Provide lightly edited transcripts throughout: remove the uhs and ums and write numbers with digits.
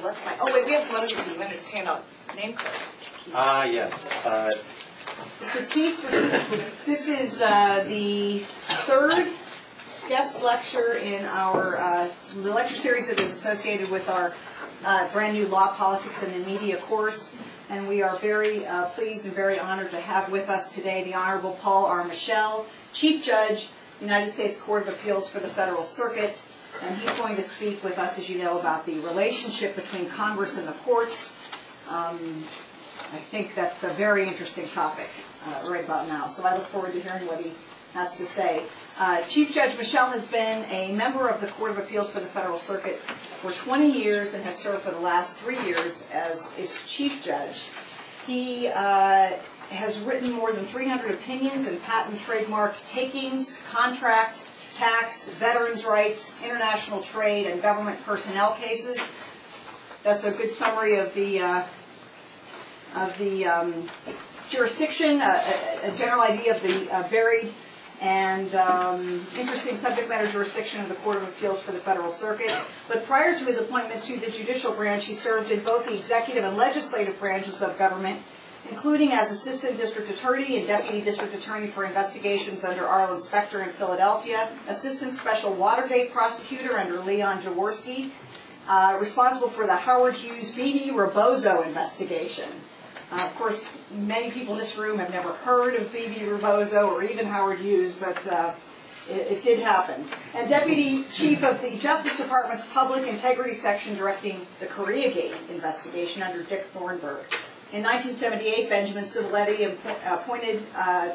left my, oh wait, we have some other things. You want to just hand out name cards. Yes. This was Keith's. This is the third guest lecture in our the lecture series that is associated with our brand new Law, Politics, and the Media course. And we are very pleased and very honored to have with us today the Honorable Paul R. Michel, Chief Judge, United States Court of Appeals for the Federal Circuit. And he's going to speak with us, as you know, about the relationship between Congress and the courts. I think that's a very interesting topic right about now. So I look forward to hearing what he has to say. Chief Judge Michel has been a member of the Court of Appeals for the Federal Circuit for 20 years and has served for the last 3 years as its Chief Judge. He has written more than 300 opinions in patent, trademark, takings, contract, tax, veterans' rights, international trade, and government personnel cases. That's a good summary of the jurisdiction, a general idea of the varied and interesting subject matter jurisdiction of the Court of Appeals for the Federal Circuit. But prior to his appointment to the judicial branch, he served in both the executive and legislative branches of government, including as Assistant District Attorney and Deputy District Attorney for investigations under Arlen Specter in Philadelphia, Assistant Special Watergate Prosecutor under Leon Jaworski, responsible for the Howard Hughes B.B. Rebozo investigation. Of course, many people in this room have never heard of B.B. Rebozo or even Howard Hughes, but it did happen. And Deputy Chief of the Justice Department's Public Integrity Section directing the Koreagate investigation under Dick Thornburg. In 1978, Benjamin Civiletti appointed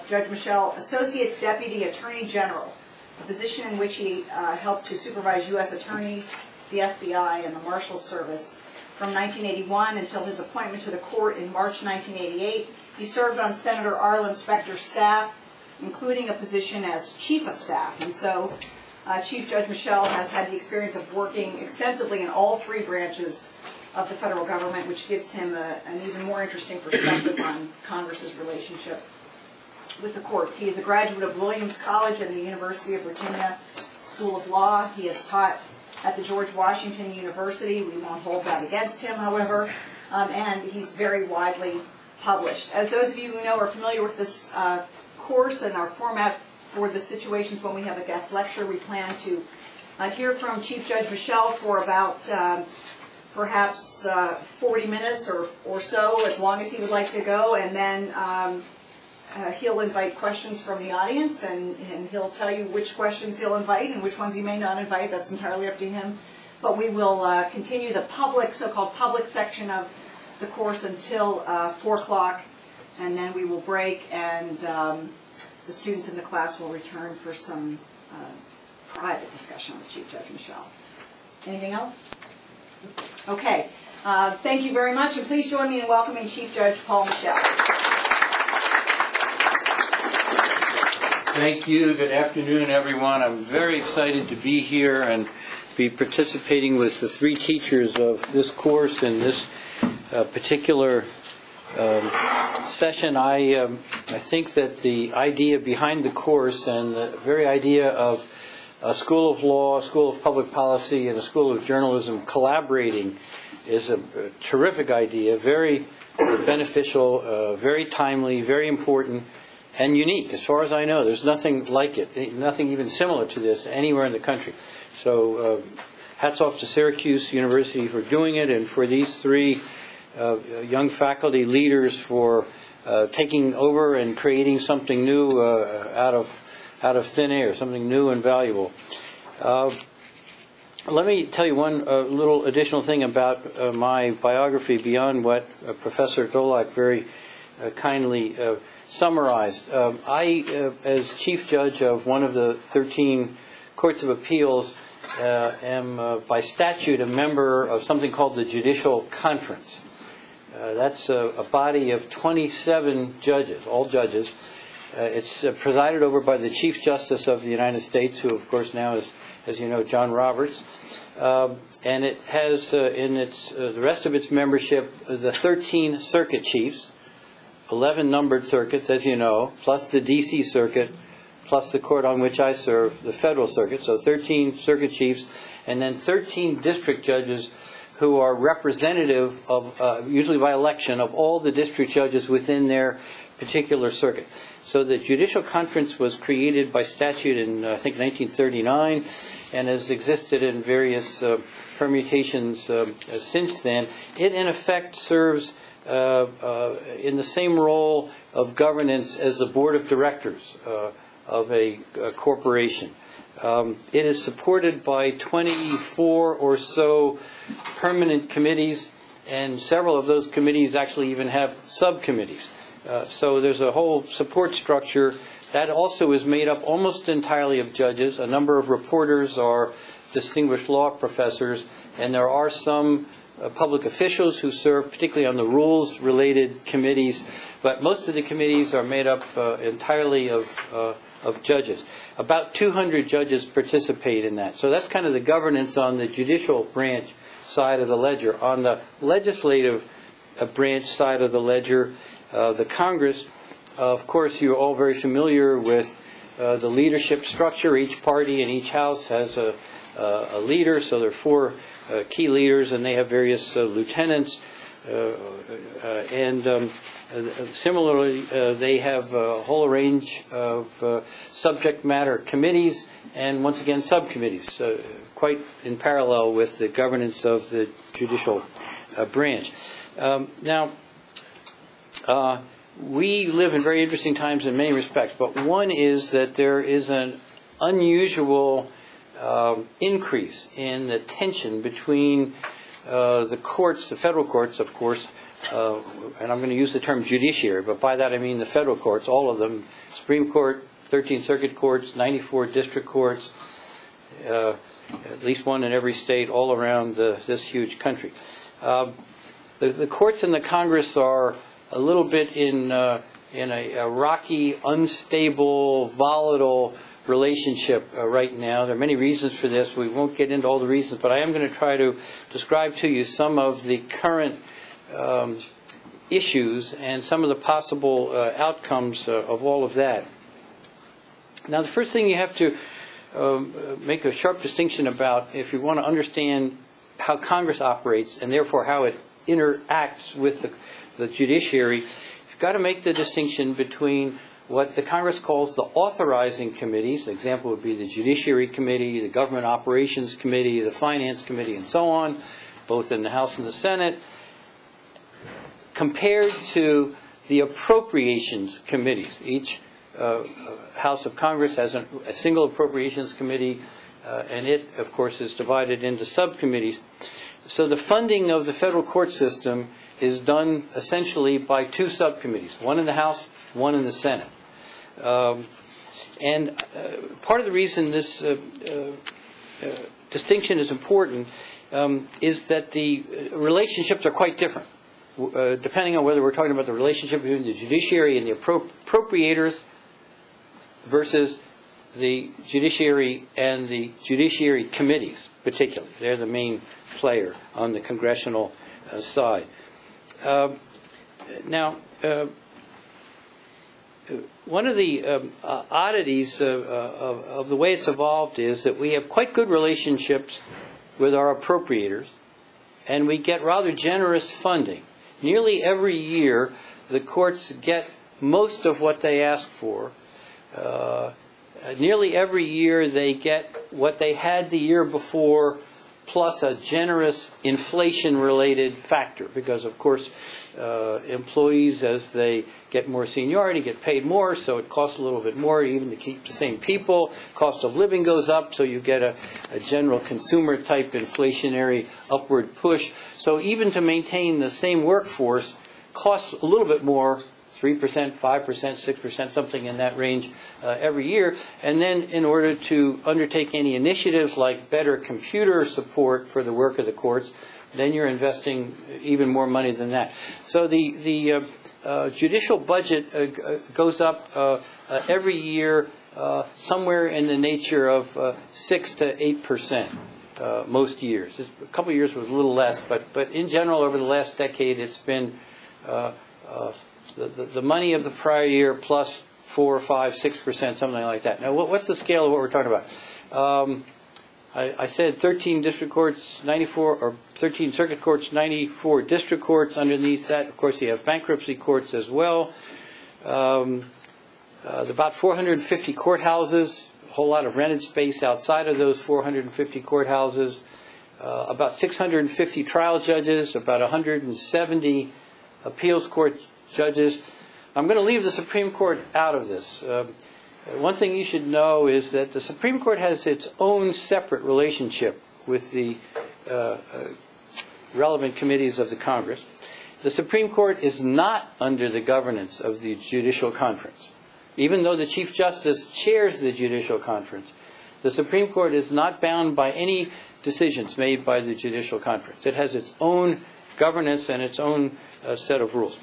Judge Michel Associate Deputy Attorney General, a position in which he helped to supervise U.S. attorneys, the FBI, and the Marshal Service. From 1981 until his appointment to the court in March 1988, he served on Senator Arlen Specter's staff, including a position as Chief of Staff. And so Chief Judge Michel has had the experience of working extensively in all three branches of the federal government, which gives him an even more interesting perspective on Congress's relationship with the courts. He is a graduate of Williams College and the University of Virginia School of Law. He has taught at the George Washington University. We won't hold that against him, however, and he's very widely published. As those of you who know are familiar with this course and our format for the situations when we have a guest lecture, we plan to hear from Chief Judge Michel for about perhaps 40 minutes or so, as long as he would like to go, and then he'll invite questions from the audience, and he'll tell you which questions he'll invite and which ones he may not invite. That's entirely up to him. But we will continue the public, so-called public section of the course until 4 o'clock, and then we will break, and the students in the class will return for some private discussion with Chief Judge Michel. Anything else? Okay. Thank you very much, and please join me in welcoming Chief Judge Paul Michel. Thank you. Good afternoon, everyone. I'm very excited to be here and be participating with the three teachers of this course in this particular session. I think that the idea behind the course and the very idea of a School of Law, a School of Public Policy, and a School of Journalism collaborating is a terrific idea, very beneficial, very timely, very important, and unique. As far as I know, there's nothing like it, nothing even similar to this anywhere in the country. So hats off to Syracuse University for doing it, and for these three young faculty leaders for taking over and creating something new out of thin air, something new and valuable. Let me tell you one little additional thing about my biography beyond what Professor Dolak very kindly summarized. I, as Chief Judge of one of the 13 Courts of Appeals, am by statute a member of something called the Judicial Conference. That's a body of 27 judges, all judges. It's presided over by the Chief Justice of the United States, who of course now is, as you know, John Roberts. And it has in its the rest of its membership the 13 circuit chiefs, 11 numbered circuits, as you know, plus the D.C. Circuit, plus the court on which I serve, the Federal Circuit, so 13 circuit chiefs, and then 13 district judges who are representative of, usually by election, of all the district judges within their particular circuit. So the Judicial Conference was created by statute in, I think, 1939, and has existed in various permutations since then. It, in effect, serves in the same role of governance as the board of directors of a corporation. It is supported by 24 or so permanent committees, and several of those committees actually even have subcommittees. So there's a whole support structure that also is made up almost entirely of judges. A number of reporters are distinguished law professors, and there are some public officials who serve particularly on the rules-related committees, but most of the committees are made up entirely of judges. About 200 judges participate in that. So that's kind of the governance on the judicial branch side of the ledger. On the legislative branch side of the ledger, the Congress, of course, you're all very familiar with the leadership structure. Each party in each house has a leader, so there are 4 key leaders, and they have various lieutenants. Similarly, they have a whole range of subject matter committees and, once again, subcommittees, quite in parallel with the governance of the judicial branch. Now, we live in very interesting times in many respects, but one is that there is an unusual increase in the tension between the courts, the federal courts, of course, and I'm going to use the term judiciary, but by that I mean the federal courts, all of them, Supreme Court, 13 circuit courts, 94 district courts, at least one in every state all around this huge country. The courts and the Congress are a little bit in a rocky, unstable, volatile relationship right now. There are many reasons for this. We won't get into all the reasons, but I am going to try to describe to you some of the current issues and some of the possible outcomes of all of that. Now, the first thing you have to make a sharp distinction about, if you want to understand how Congress operates and therefore how it interacts with the judiciary, you've got to make the distinction between what the Congress calls the authorizing committees. The example would be the Judiciary Committee, the Government Operations Committee, the Finance Committee, and so on, both in the House and the Senate, compared to the Appropriations Committees. Each House of Congress has a single Appropriations Committee, and it, of course, is divided into subcommittees. So the funding of the federal court system is done essentially by 2 subcommittees, one in the House, one in the Senate. And part of the reason this distinction is important is that the relationships are quite different, depending on whether we're talking about the relationship between the judiciary and the appropriators versus the judiciary and the judiciary committees, particularly. They're the main player on the congressional side. Now, one of the oddities of the way it's evolved is that we have quite good relationships with our appropriators, and we get rather generous funding. Nearly every year, the courts get most of what they ask for. Nearly every year, they get what they had the year before, plus a generous inflation-related factor, because, of course, employees, as they get more seniority, get paid more, so it costs a little bit more even to keep the same people. Cost of living goes up, so you get a general consumer-type inflationary upward push. So even to maintain the same workforce costs a little bit more, 3%, 5%, 6%, something in that range every year. And then in order to undertake any initiatives like better computer support for the work of the courts, then you're investing even more money than that. So the judicial budget goes up every year somewhere in the nature of 6 to 8% most years. A couple of years was a little less, but in general over the last decade it's been the money of the prior year plus 4, 5, 6%, something like that. Now, what's the scale of what we're talking about? I said 13 district courts, 94, or 13 circuit courts, 94 district courts. Underneath that, of course, you have bankruptcy courts as well. About 450 courthouses, a whole lot of rented space outside of those 450 courthouses. About 650 trial judges, about 170 appeals court judges. I'm going to leave the Supreme Court out of this. One thing you should know is that the Supreme Court has its own separate relationship with the relevant committees of the Congress. The Supreme Court is not under the governance of the Judicial Conference. Even though the Chief Justice chairs the Judicial Conference, the Supreme Court is not bound by any decisions made by the Judicial Conference. It has its own governance and its own set of rules.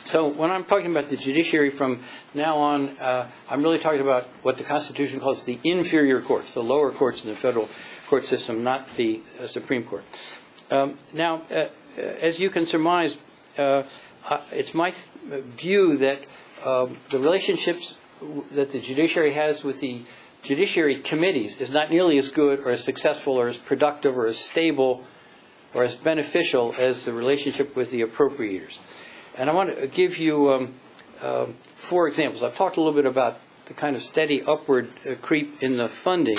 So when I'm talking about the judiciary from now on, I'm really talking about what the Constitution calls the inferior courts, the lower courts in the federal court system, not the Supreme Court. Now, as you can surmise, it's my view that the relationships that the judiciary has with the judiciary committees is not nearly as good or as successful or as productive or as stable or as beneficial as the relationship with the appropriators. And I want to give you 4 examples. I've talked a little bit about the kind of steady upward creep in the funding,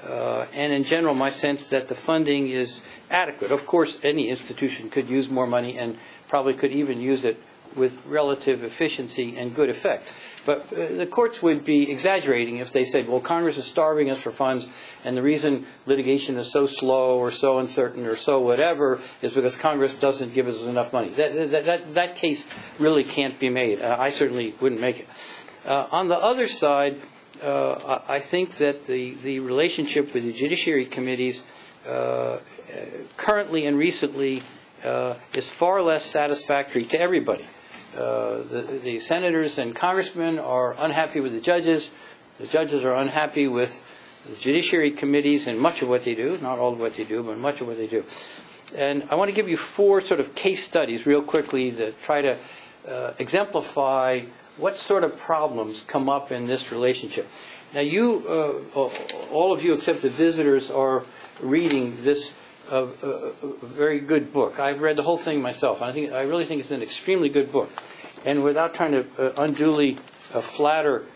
and in general my sense that the funding is adequate. Of course, any institution could use more money and probably could even use it with relative efficiency and good effect. But the courts would be exaggerating if they said, well, Congress is starving us for funds, and the reason litigation is so slow or so uncertain or so whatever is because Congress doesn't give us enough money. That case really can't be made. I certainly wouldn't make it. On the other side, I think that the relationship with the judiciary committees currently and recently is far less satisfactory to everybody. The senators and congressmen are unhappy with the judges are unhappy with the judiciary committees and much of what they do, not all of what they do, but much of what they do. And I want to give you 4 sort of case studies real quickly that try to exemplify what sort of problems come up in this relationship. Now you, all of you except the visitors, are reading this very good book. I've read the whole thing myself. I really think it's an extremely good book. And without trying to unduly flatter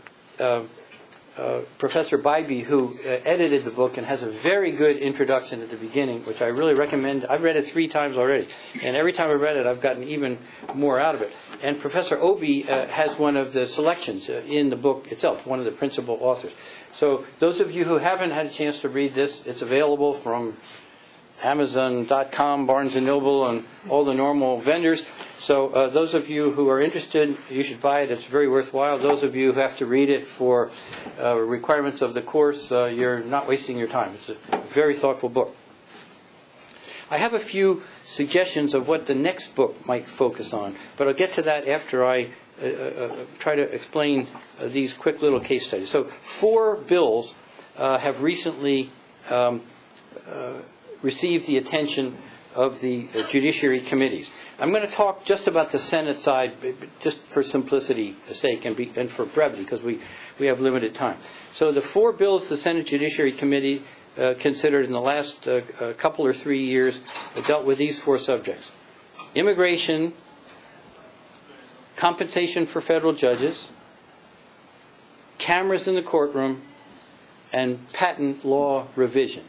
Professor Bybee, who edited the book and has a very good introduction at the beginning, which I really recommend. I've read it 3 times already, and every time I've read it, I've gotten even more out of it. And Professor Obie has one of the selections in the book itself, one of the principal authors. So those of you who haven't had a chance to read this, it's available from Amazon.com, Barnes & Noble, and all the normal vendors. So those of you who are interested, you should buy it. It's very worthwhile. Those of you who have to read it for requirements of the course, you're not wasting your time. It's a very thoughtful book. I have a few suggestions of what the next book might focus on, but I'll get to that after I try to explain these quick little case studies. So 4 bills have recently received the attention of the judiciary committees. I'm going to talk just about the Senate side, just for simplicity's sake and for brevity, because we have limited time. So the 4 bills the Senate Judiciary Committee considered in the last couple or 3 years dealt with these 4 subjects: immigration, compensation for federal judges, cameras in the courtroom, and patent law revision.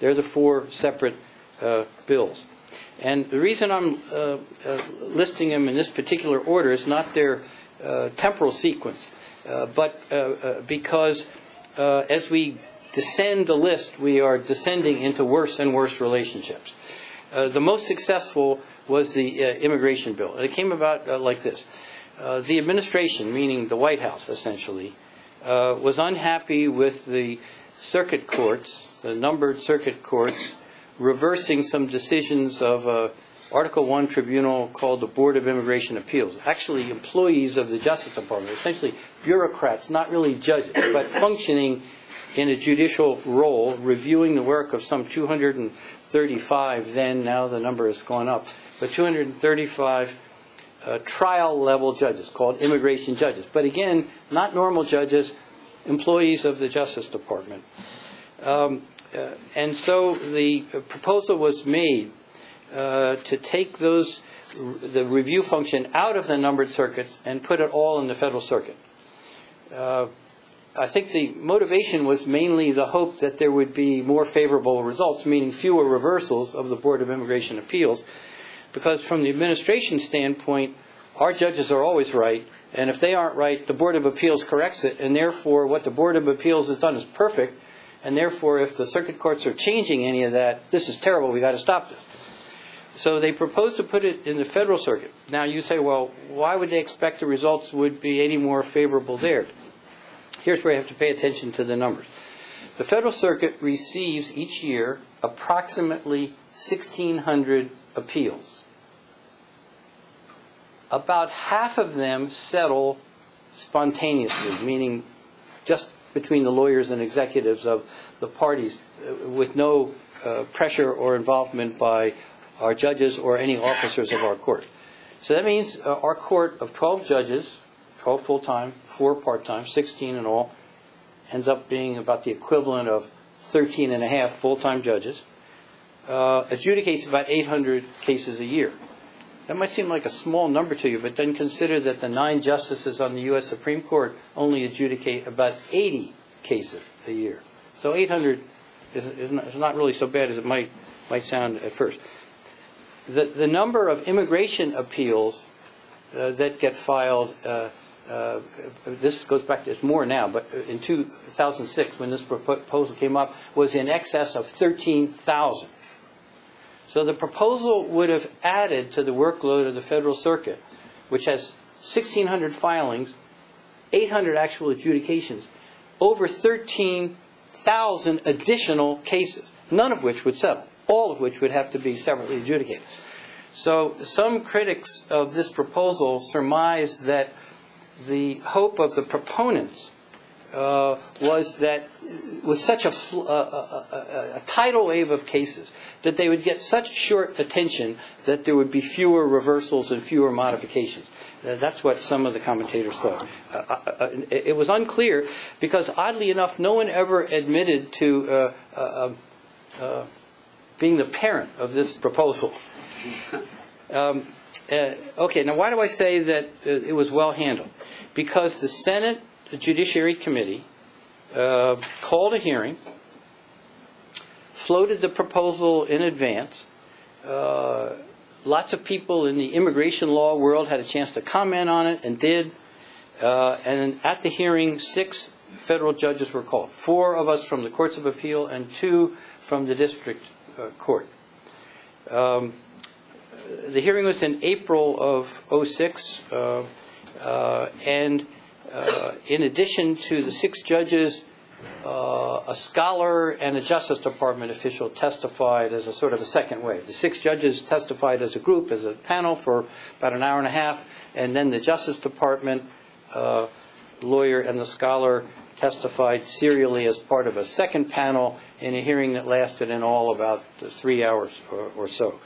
They're the 4 separate bills. And the reason I'm listing them in this particular order is not their temporal sequence, but because as we descend the list, we are descending into worse and worse relationships. The most successful was the immigration bill. And it came about like this. The administration, meaning the White House essentially, was unhappy with the circuit courts, the numbered circuit courts, reversing some decisions of Article I tribunal called the Board of Immigration Appeals. Actually employees of the Justice Department, essentially bureaucrats, not really judges, but functioning in a judicial role, reviewing the work of some 235 then, now the number has gone up, but 235 trial-level judges called immigration judges. But again, not normal judges, employees of the Justice Department. And so the proposal was made to take the review function out of the numbered circuits and put it all in the Federal Circuit. I think the motivation was mainly the hope that there would be more favorable results, meaning fewer reversals of the Board of Immigration Appeals, because from the administration standpoint, our judges are always right, and if they aren't right, the Board of Appeals corrects it, and therefore what the Board of Appeals has done is perfect, and therefore if the circuit courts are changing any of that, this is terrible, we got to stop this. So they proposed to put it in the Federal Circuit. Now you say, well, why would they expect the results would be any more favorable there? Here's where you have to pay attention to the numbers. The Federal Circuit receives each year approximately 1,600 appeals. About half of them settle spontaneously, meaning just between the lawyers and executives of the parties with no pressure or involvement by our judges or any officers of our court. So that means our court of 12 judges, 12 full-time, 4 part-time, 16 in all, ends up being about the equivalent of 13 and a half full-time judges, adjudicates about 800 cases a year. That might seem like a small number to you, but then consider that the 9 justices on the U.S. Supreme Court only adjudicate about 80 cases a year. So 800 is not really so bad as it might sound at first. The number of immigration appeals that get filed, this goes back to, it's more now, but in 2006 when this proposal came up, was in excess of 13,000. So the proposal would have added to the workload of the Federal Circuit, which has 1,600 filings, 800 actual adjudications, over 13,000 additional cases, none of which would settle, all of which would have to be separately adjudicated. So some critics of this proposal surmise that the hope of the proponents was that with such a tidal wave of cases that they would get such short attention that there would be fewer reversals and fewer modifications. That's what some of the commentators thought. It was unclear because, oddly enough, no one ever admitted to being the parent of this proposal. Okay, now why do I say that it was well handled? Because the Senate Judiciary Committee called a hearing, floated the proposal in advance. Lots of people in the immigration law world had a chance to comment on it and did. And at the hearing, 6 federal judges were called. 4 of us from the Courts of Appeal and 2 from the District Court. The hearing was in April of 2006, and in addition to the 6 judges, a scholar and a Justice Department official testified as a sort of a second wave. The 6 judges testified as a group, as a panel, for about an hour and a half, and then the Justice Department lawyer and the scholar testified serially as part of a second panel in a hearing that lasted in all about 3 hours or so.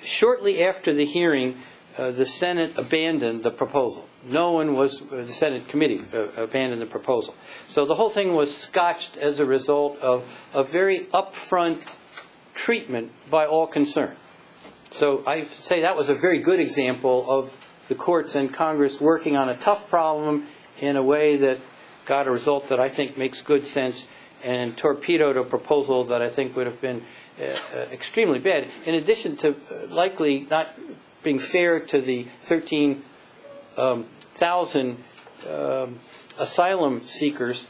Shortly after the hearing, the Senate abandoned the proposal. The Senate committee abandoned the proposal. So the whole thing was scotched as a result of a very upfront treatment by all concerned. So I say that was a very good example of the courts and Congress working on a tough problem in a way that got a result that I think makes good sense and torpedoed a proposal that I think would have been extremely bad. In addition to likely not being fair to the 13,000 asylum seekers,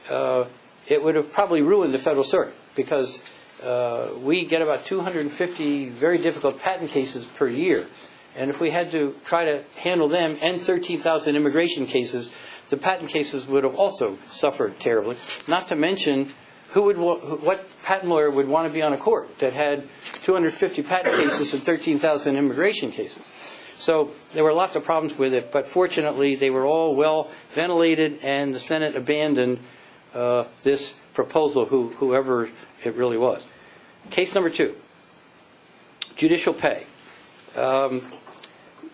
it would have probably ruined the Federal Circuit because we get about 250 very difficult patent cases per year. And if we had to try to handle them and 13,000 immigration cases, the patent cases would have also suffered terribly. Not to mention, what patent lawyer would want to be on a court that had 250 patent cases and 13,000 immigration cases? So there were lots of problems with it, but fortunately they were all well ventilated, and the Senate abandoned this proposal, whoever it really was. Case number 2, judicial pay.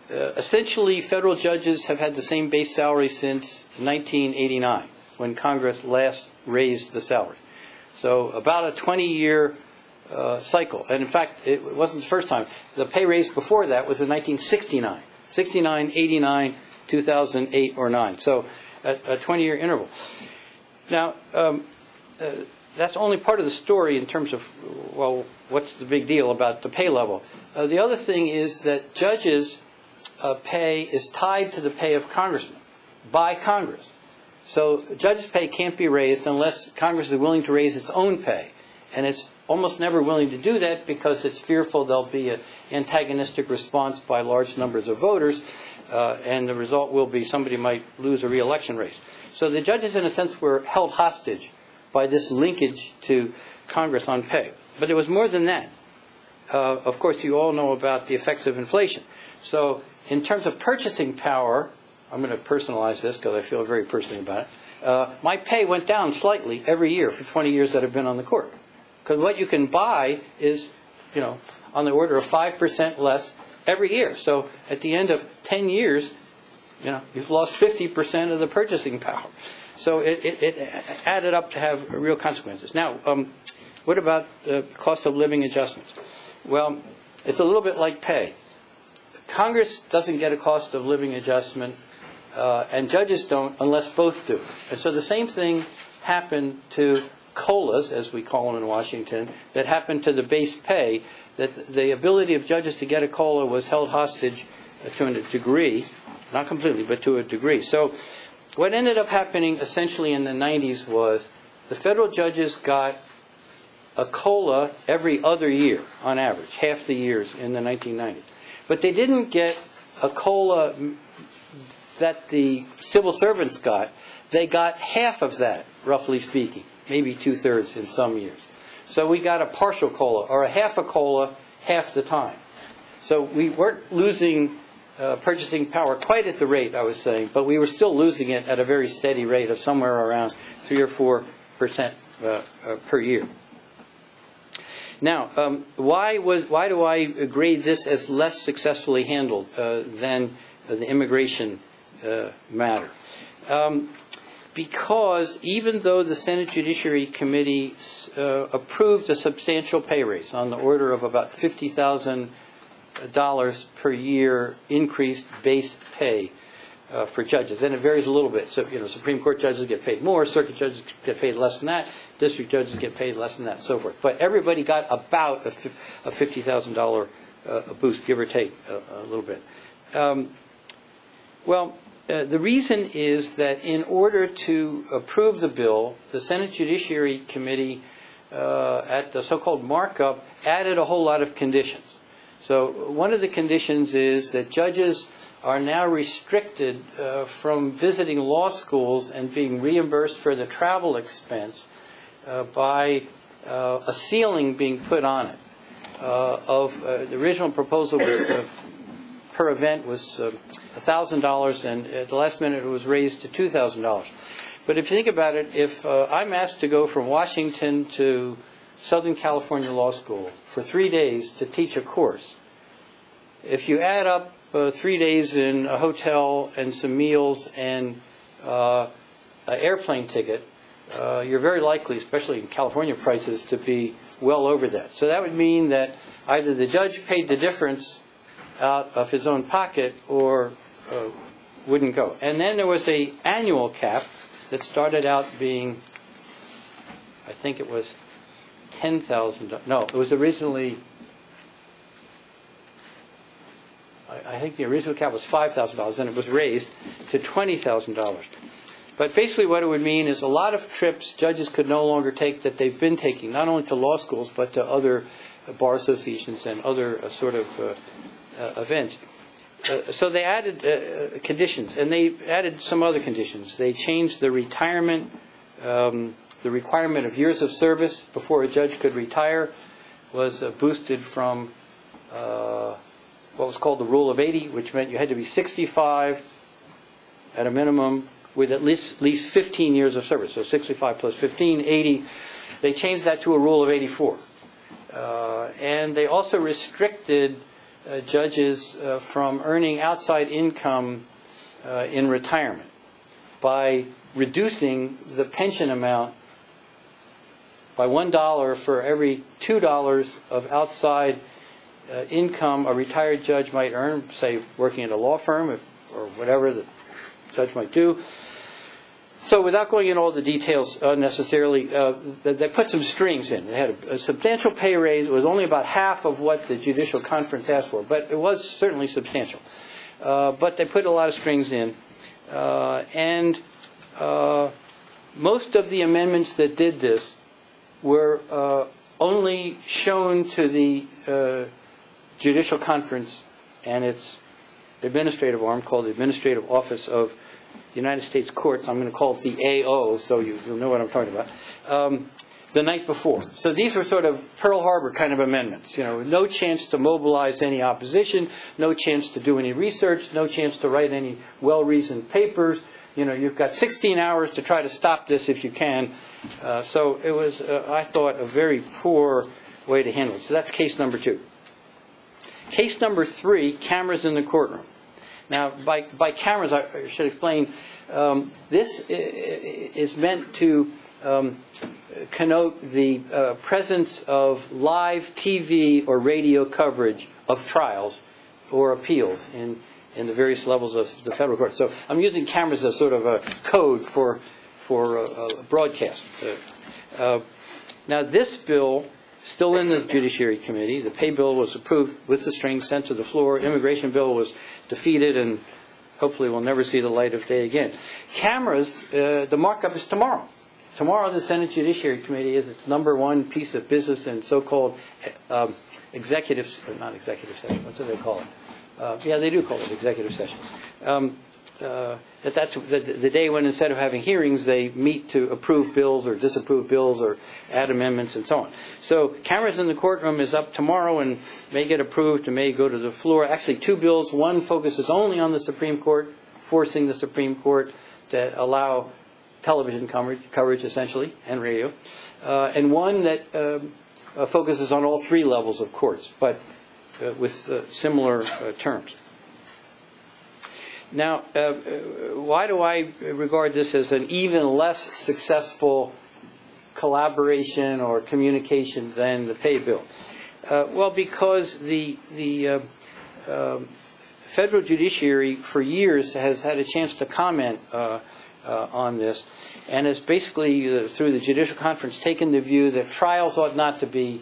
Essentially, federal judges have had the same base salary since 1989, when Congress last raised the salary. So about a 20-year cycle. And in fact, it wasn't the first time. The pay raise before that was in 1969. 69, 89, 2008 or 9. So a 20-year interval. Now, that's only part of the story in terms of, well, what's the big deal about the pay level? The other thing is that judges' pay is tied to the pay of congressmen by Congress. So judges' pay can't be raised unless Congress is willing to raise its own pay. And it's almost never willing to do that because it's fearful there'll be an antagonistic response by large numbers of voters, and the result will be somebody might lose a re-election race. So the judges, in a sense, were held hostage by this linkage to Congress on pay. But it was more than that. Of course, you all know about the effects of inflation. So in terms of purchasing power, I'm going to personalize this because I feel very personally about it. My pay went down slightly every year for 20 years that I've been on the court. Because what you can buy is, on the order of 5% less every year. So at the end of 10 years, you've lost 50% of the purchasing power. So it added up to have real consequences. Now, what about cost of living adjustments? Well, it's a little bit like pay. Congress doesn't get a cost of living adjustment, and judges don't unless both do. And so the same thing happened to COLAs, as we call them in Washington, that happened to the base pay, that the ability of judges to get a COLA was held hostage to a degree, not completely, but to a degree. So what ended up happening essentially in the 90s was the federal judges got a COLA every other year on average, half the years in the 1990s. But they didn't get a COLA that the civil servants got. They got half of that, roughly speaking, maybe 2/3 in some years. So we got a partial COLA, or a half a COLA half the time. So we weren't losing purchasing power quite at the rate I was saying, but we were still losing it at a very steady rate of somewhere around 3 or 4% per year. Now, why do I grade this as less successfully handled than the immigration matter? Because even though the Senate Judiciary Committee approved a substantial pay raise on the order of about $50,000 per year increased base pay for judges, and it varies a little bit. So, Supreme Court judges get paid more, circuit judges get paid less than that, district judges get paid less than that, and so forth. But everybody got about a $50,000 boost, give or take a little bit. The reason is that in order to approve the bill, the Senate Judiciary Committee, at the so-called markup, added a whole lot of conditions. So one of the conditions is that judges are now restricted from visiting law schools and being reimbursed for the travel expense by a ceiling being put on it. The original proposal was, per event was $1,000, and at the last minute it was raised to $2,000. But if you think about it, if I'm asked to go from Washington to Southern California Law School for 3 days to teach a course, if you add up 3 days in a hotel and some meals and an airplane ticket, you're very likely, especially in California prices, to be well over that. So that would mean that either the judge paid the difference out of his own pocket or wouldn't go. And then there was an annual cap that started out being, I think it was $10,000. No, it was originally, I think the original cap was $5,000, and it was raised to $20,000. But basically what it would mean is a lot of trips judges could no longer take that they've been taking, not only to law schools, but to other bar associations and other sort of events. So they added conditions, and they added some other conditions. They changed the retirement, the requirement of years of service before a judge could retire was boosted from what was called the Rule of 80, which meant you had to be 65 at a minimum with at least 15 years of service. So 65 plus 15, 80. They changed that to a Rule of 84. And they also restricted judges from earning outside income in retirement by reducing the pension amount by $1 for every $2 of outside income a retired judge might earn, say working at a law firm or whatever the judge might do. So without going into all the details unnecessarily, they put some strings in. They had a substantial pay raise. It was only about half of what the Judicial Conference asked for, but it was certainly substantial. But they put a lot of strings in. And most of the amendments that did this were only shown to the Judicial Conference and its administrative arm called the Administrative Office of the United States Courts. I'm going to call it the AO, so you'll know what I'm talking about, the night before. So these were sort of Pearl Harbor kind of amendments. You know, no chance to mobilize any opposition, no chance to do any research, no chance to write any well-reasoned papers. You know, you've got 16 hours to try to stop this if you can. So it was, I thought, a very poor way to handle it. So that's case number 2. Case number 3, cameras in the courtroom. Now, by cameras, I should explain, this is meant to connote the presence of live TV or radio coverage of trials or appeals in the various levels of the federal court. So I'm using cameras as sort of a code for broadcast. Now, this bill, still in the Judiciary Committee, the pay bill was approved with the strings sent to the floor. Immigration bill was defeated and hopefully will never see the light of day again. Cameras, the markup is tomorrow. Tomorrow the Senate Judiciary Committee is its #1 piece of business in so-called executive, or not executive session, what do they call it? Yeah, they do call it executive session. That's the day when instead of having hearings, they meet to approve bills or disapprove bills or add amendments and so on. So cameras in the courtroom is up tomorrow and may get approved and may go to the floor. Actually, 2 bills. One focuses only on the Supreme Court, forcing the Supreme Court to allow television coverage essentially, and radio. And one that focuses on all 3 levels of courts, but with similar terms. Now, why do I regard this as an even less successful collaboration or communication than the pay bill? Well, because the federal judiciary for years has had a chance to comment on this, and has basically, through the Judicial Conference, taken the view that trials ought not to be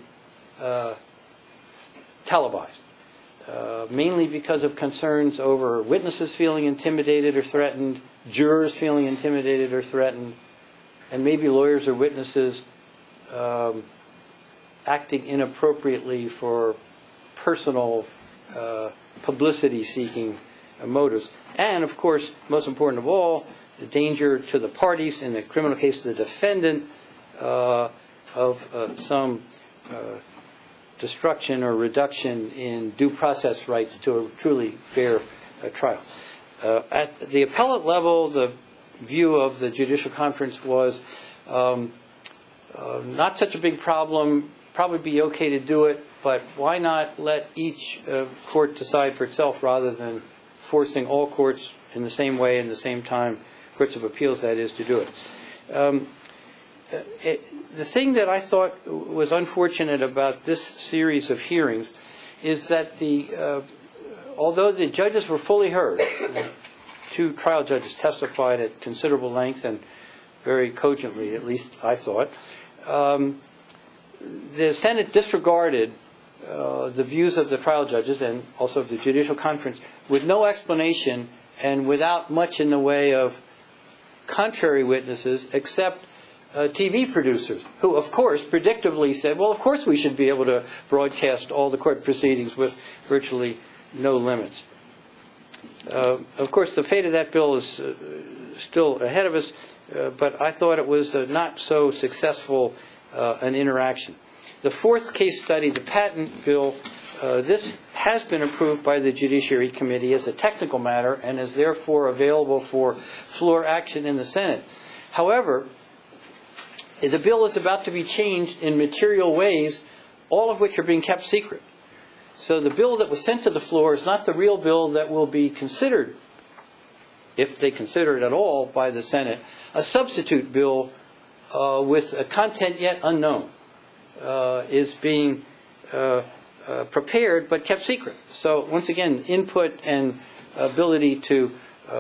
televised. Mainly because of concerns over witnesses feeling intimidated or threatened, jurors feeling intimidated or threatened, and maybe lawyers or witnesses acting inappropriately for personal publicity-seeking motives. And, of course, most important of all, the danger to the parties, in the criminal case the defendant, of some destruction or reduction in due process rights to a truly fair trial. At the appellate level, the view of the Judicial Conference was not such a big problem, probably be okay to do it, but why not let each court decide for itself rather than forcing all courts in the same way, in the same time, courts of appeals, that is, to do it. The thing that I thought was unfortunate about this series of hearings is that although the judges were fully heard, 2 trial judges testified at considerable length and very cogently, at least I thought, the Senate disregarded the views of the trial judges and also of the Judicial Conference with no explanation and without much in the way of contrary witnesses except TV producers, who, of course, predictably said, well, of course we should be able to broadcast all the court proceedings with virtually no limits. Of course, the fate of that bill is still ahead of us, but I thought it was not so successful an interaction. The 4th case study, the patent bill, this has been approved by the Judiciary Committee as a technical matter and is therefore available for floor action in the Senate. However, the bill is about to be changed in material ways, all of which are being kept secret. So the bill that was sent to the floor is not the real bill that will be considered, if they consider it at all, by the Senate, a substitute bill with a content yet unknown is being prepared but kept secret. So once again, input and ability to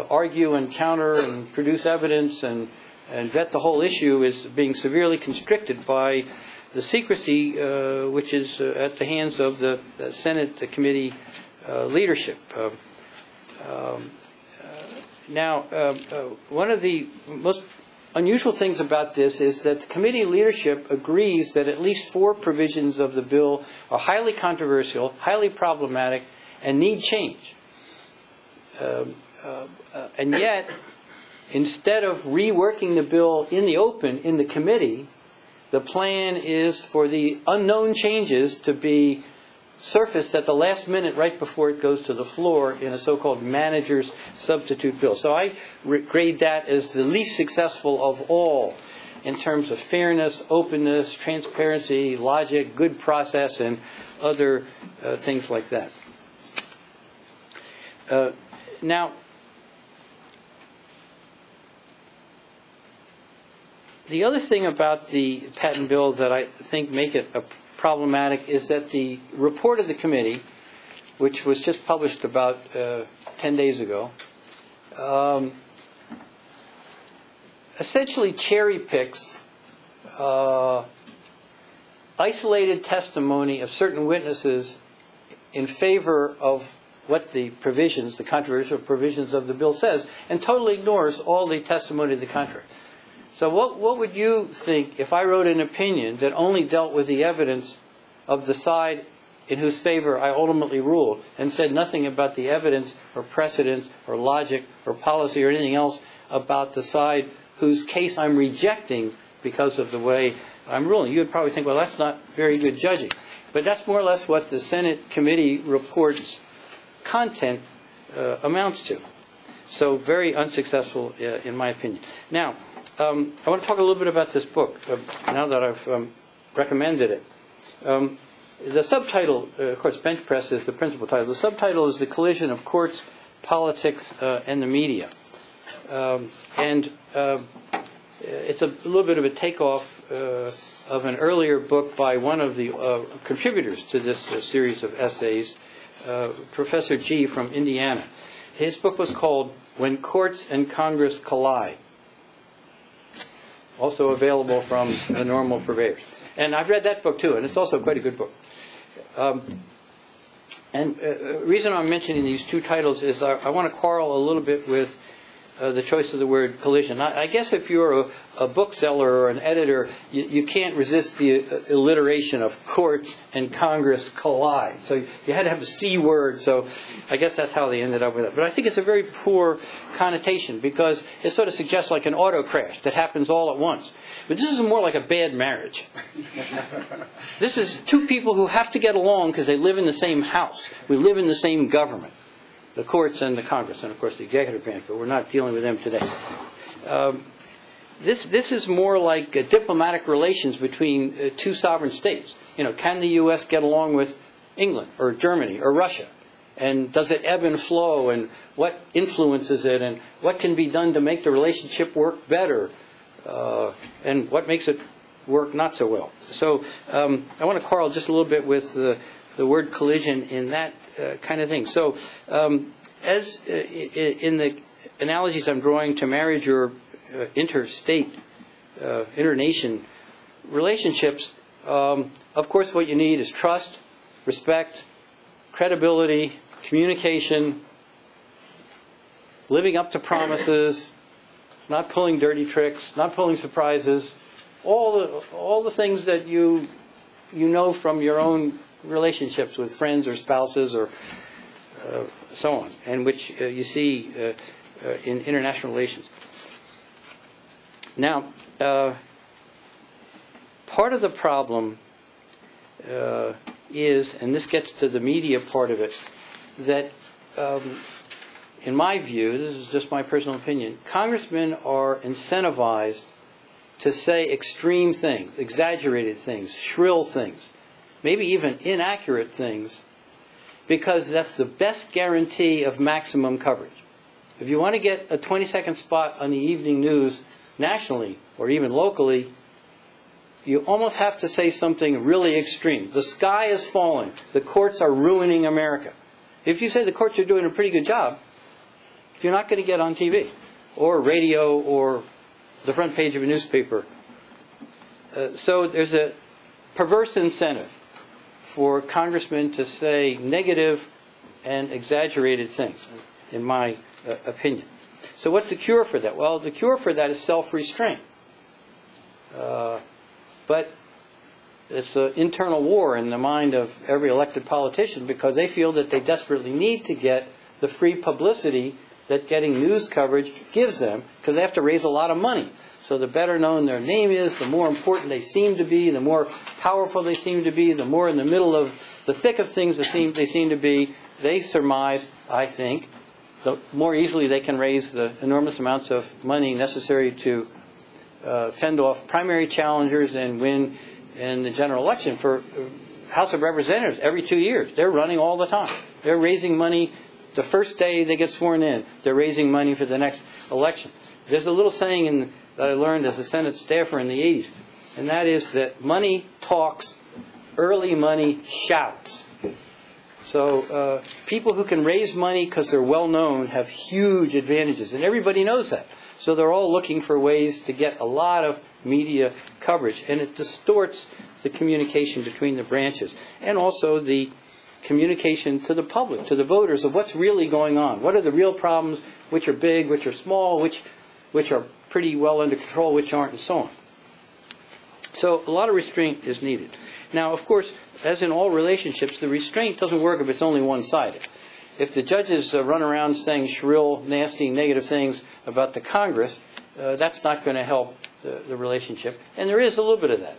argue and counter and produce evidence and vet the whole issue is being severely constricted by the secrecy which is at the hands of the Senate committee leadership. Now, one of the most unusual things about this is that the committee leadership agrees that at least 4 provisions of the bill are highly controversial, highly problematic, and need change. And yet, instead of reworking the bill in the open in the committee, the plan is for the unknown changes to be surfaced at the last minute right before it goes to the floor in a so-called manager's substitute bill. So I grade that as the least successful of all in terms of fairness, openness, transparency, logic, good process, and other things like that. Now, the other thing about the patent bill that I think make it problematic is that the report of the committee, which was just published about 10 days ago, essentially cherry picks isolated testimony of certain witnesses in favor of what the provisions, the controversial provisions of the bill says, and totally ignores all the testimony to the contrary. So what would you think if I wrote an opinion that only dealt with the evidence of the side in whose favor I ultimately ruled and said nothing about the evidence or precedence or logic or policy or anything else about the side whose case I'm rejecting because of the way I'm ruling? You would probably think, well, that's not very good judging. But that's more or less what the Senate committee report's content amounts to. So very unsuccessful in my opinion. Now, I want to talk a little bit about this book now that I've recommended it. The subtitle, of course, Bench Press is the principal title. The subtitle is The Collision of Courts, Politics, and the Media. And it's a little bit of a takeoff of an earlier book by one of the contributors to this series of essays, Professor G. from Indiana. His book was called When Courts and Congress Collide, also available from the normal purveyors. And I've read that book too, and it's also quite a good book. And the reason I'm mentioning these two titles is I want to quarrel a little bit with the choice of the word collision. I guess if you're a bookseller or an editor, you can't resist the alliteration of courts and Congress collide. So you had to have a C word, so I guess that's how they ended up with it. But I think it's a very poor connotation because it sort of suggests like an auto crash that happens all at once. But this is more like a bad marriage. This is two people who have to get along because they live in the same house. We live in the same government. The courts and the Congress, and of course the executive branch, but we're not dealing with them today. This is more like diplomatic relations between two sovereign states. You know, can the U.S. get along with England or Germany or Russia? And does it ebb and flow? And what influences it? And what can be done to make the relationship work better? And what makes it work not so well? So I want to quarrel just a little bit with the word collision in that kind of thing. So as in the analogies I'm drawing to marriage or interstate, internation relationships, of course what you need is trust, respect, credibility, communication, living up to promises, not pulling dirty tricks, not pulling surprises, all the things that you know from your own relationships with friends or spouses or so on, and which you see in international relations. Now, part of the problem is, and this gets to the media part of it, that in my view, this is just my personal opinion, congressmen are incentivized to say extreme things, exaggerated things, shrill things, maybe even inaccurate things, because that's the best guarantee of maximum coverage. If you want to get a 20-second spot on the evening news nationally or even locally, you almost have to say something really extreme. The sky is falling. The courts are ruining America. If you say the courts are doing a pretty good job, you're not going to get on TV or radio or the front page of a newspaper. So there's a perverse incentive for congressmen to say negative and exaggerated things, in my opinion. So what's the cure for that? Well, the cure for that is self-restraint. But it's an internal war in the mind of every elected politician because they feel that they desperately need to get the free publicity that getting news coverage gives them because they have to raise a lot of money. So the better known their name is, the more important they seem to be, the more powerful they seem to be, the more in the middle of the thick of things they seem to be, they surmise, I think, the more easily they can raise the enormous amounts of money necessary to fend off primary challengers and win in the general election. For House of Representatives, every 2 years, they're running all the time. They're raising money the first day they get sworn in. They're raising money for the next election. There's a little saying that I learned as a Senate staffer in the 80s, and that is that money talks, early money shouts. So people who can raise money because they're well known have huge advantages, and everybody knows that. So they're all looking for ways to get a lot of media coverage, and it distorts the communication between the branches, and also the communication to the public, to the voters, of what's really going on. What are the real problems, which are big, which are small, which are pretty well under control, which aren't, and so on. So a lot of restraint is needed. Now, of course, as in all relationships, the restraint doesn't work if it's only one-sided. If the judges run around saying shrill, nasty, negative things about the Congress, that's not going to help the relationship. And there is a little bit of that.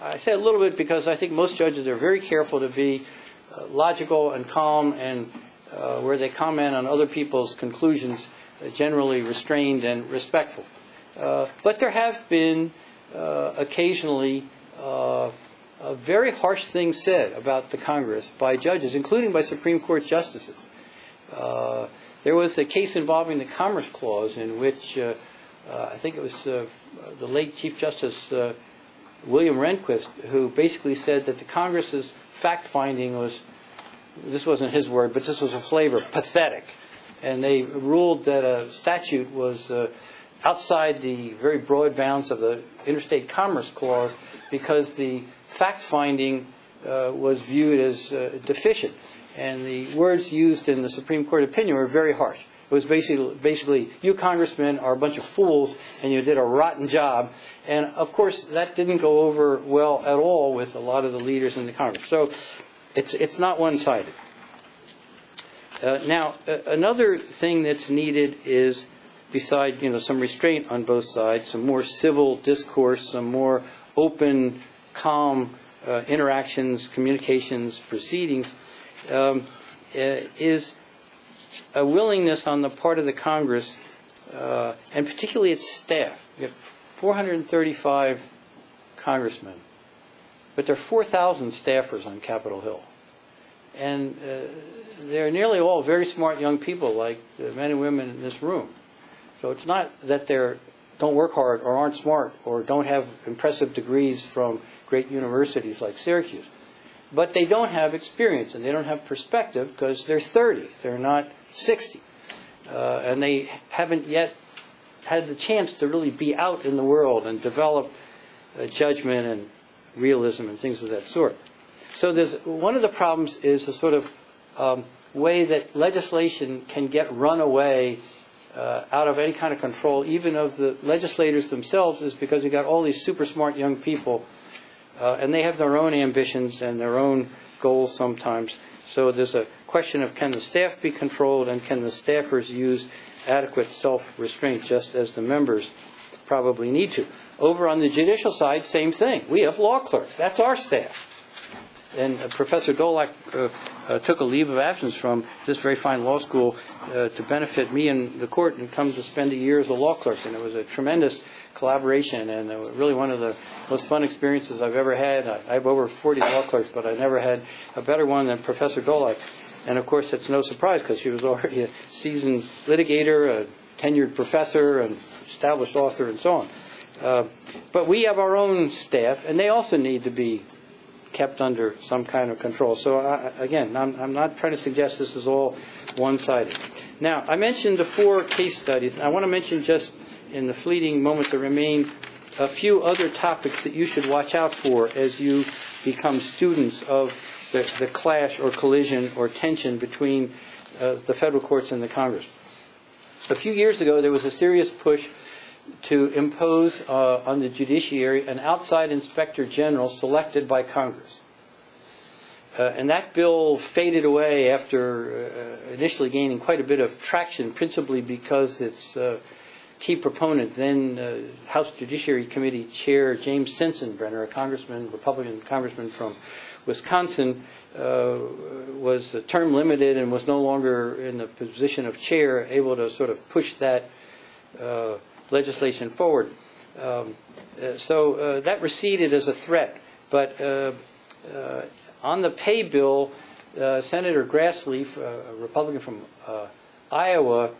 I say a little bit because I think most judges are very careful to be logical and calm, and where they comment on other people's conclusions, generally restrained and respectful. But there have been occasionally very harsh things said about the Congress by judges, including by Supreme Court justices. There was a case involving the Commerce Clause in which I think it was the late Chief Justice William Rehnquist, who basically said that the Congress's fact-finding was, this wasn't his word, but this was a flavor, pathetic. And they ruled that a statute was outside the very broad bounds of the Interstate Commerce Clause because the fact-finding was viewed as deficient. And the words used in the Supreme Court opinion were very harsh. It was basically, you congressmen are a bunch of fools and you did a rotten job. And of course, that didn't go over well at all with a lot of the leaders in the Congress. So it's not one-sided. Now, another thing that's needed is, beside some restraint on both sides, some more civil discourse, some more open, calm interactions, communications, proceedings, is a willingness on the part of the Congress, and particularly its staff. We have 435 congressmen, but there are 4,000 staffers on Capitol Hill. And they're nearly all very smart young people, like the men and women in this room. So it's not that they don't work hard or aren't smart or don't have impressive degrees from great universities like Syracuse. But they don't have experience and they don't have perspective because they're 30. They're not 60. And they haven't yet had the chance to really be out in the world and develop judgment and realism and things of that sort. So one of the problems is a sort of way that legislation can get run away out of any kind of control, even of the legislators themselves, is because you've got all these super smart young people, and they have their own ambitions and their own goals sometimes. So there's a question of, can the staff be controlled, and can the staffers use adequate self-restraint, just as the members probably need to. Over on the judicial side, same thing. We have law clerks. That's our staff. And Professor Dolak took a leave of absence from this very fine law school to benefit me and the court, and come to spend a year as a law clerk. And it was a tremendous collaboration, and really one of the most fun experiences I've ever had. I have over 40 law clerks, but I never had a better one than Professor Dolak. And of course, it's no surprise because she was already a seasoned litigator, a tenured professor, an established author, and so on. But we have our own staff, and they also need to be kept under some kind of control. So again, I'm not trying to suggest this is all one-sided. Now, I mentioned the 4 case studies, and I want to mention just in the fleeting moments that remain a few other topics that you should watch out for as you become students of the clash or collision or tension between the federal courts and the Congress. A few years ago, there was a serious push to impose on the judiciary an outside inspector general selected by Congress. And that bill faded away after initially gaining quite a bit of traction, principally because its key proponent, then House Judiciary Committee Chair James Sensenbrenner, a Republican congressman from Wisconsin, was term limited and was no longer in the position of chair, able to sort of push that legislation forward. So that receded as a threat. But on the pay bill, Senator Grassley, a Republican from Iowa,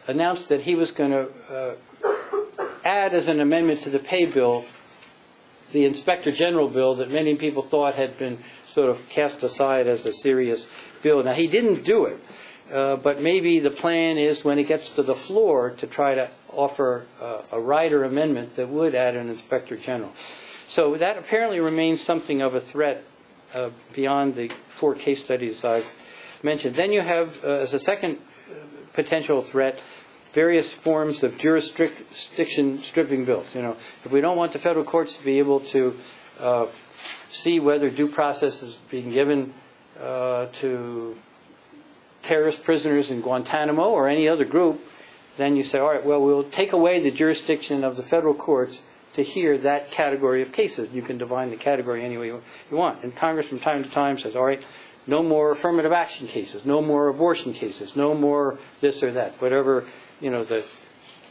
announced that he was going to add as an amendment to the pay bill the Inspector General bill that many people thought had been sort of cast aside as a serious bill. Now, he didn't do it, but maybe the plan is when it gets to the floor to try to offer a rider amendment that would add an Inspector General. So that apparently remains something of a threat beyond the 4 case studies I've mentioned. Then you have, as a second potential threat, various forms of jurisdiction stripping bills. You know, if we don't want the federal courts to be able to see whether due process is being given to terrorist prisoners in Guantanamo or any other group, then you say, all right, well, we'll take away the jurisdiction of the federal courts to hear that category of cases. You can define the category any way you want. And Congress from time to time says, all right, no more affirmative action cases, no more abortion cases, no more this or that, whatever, you know, the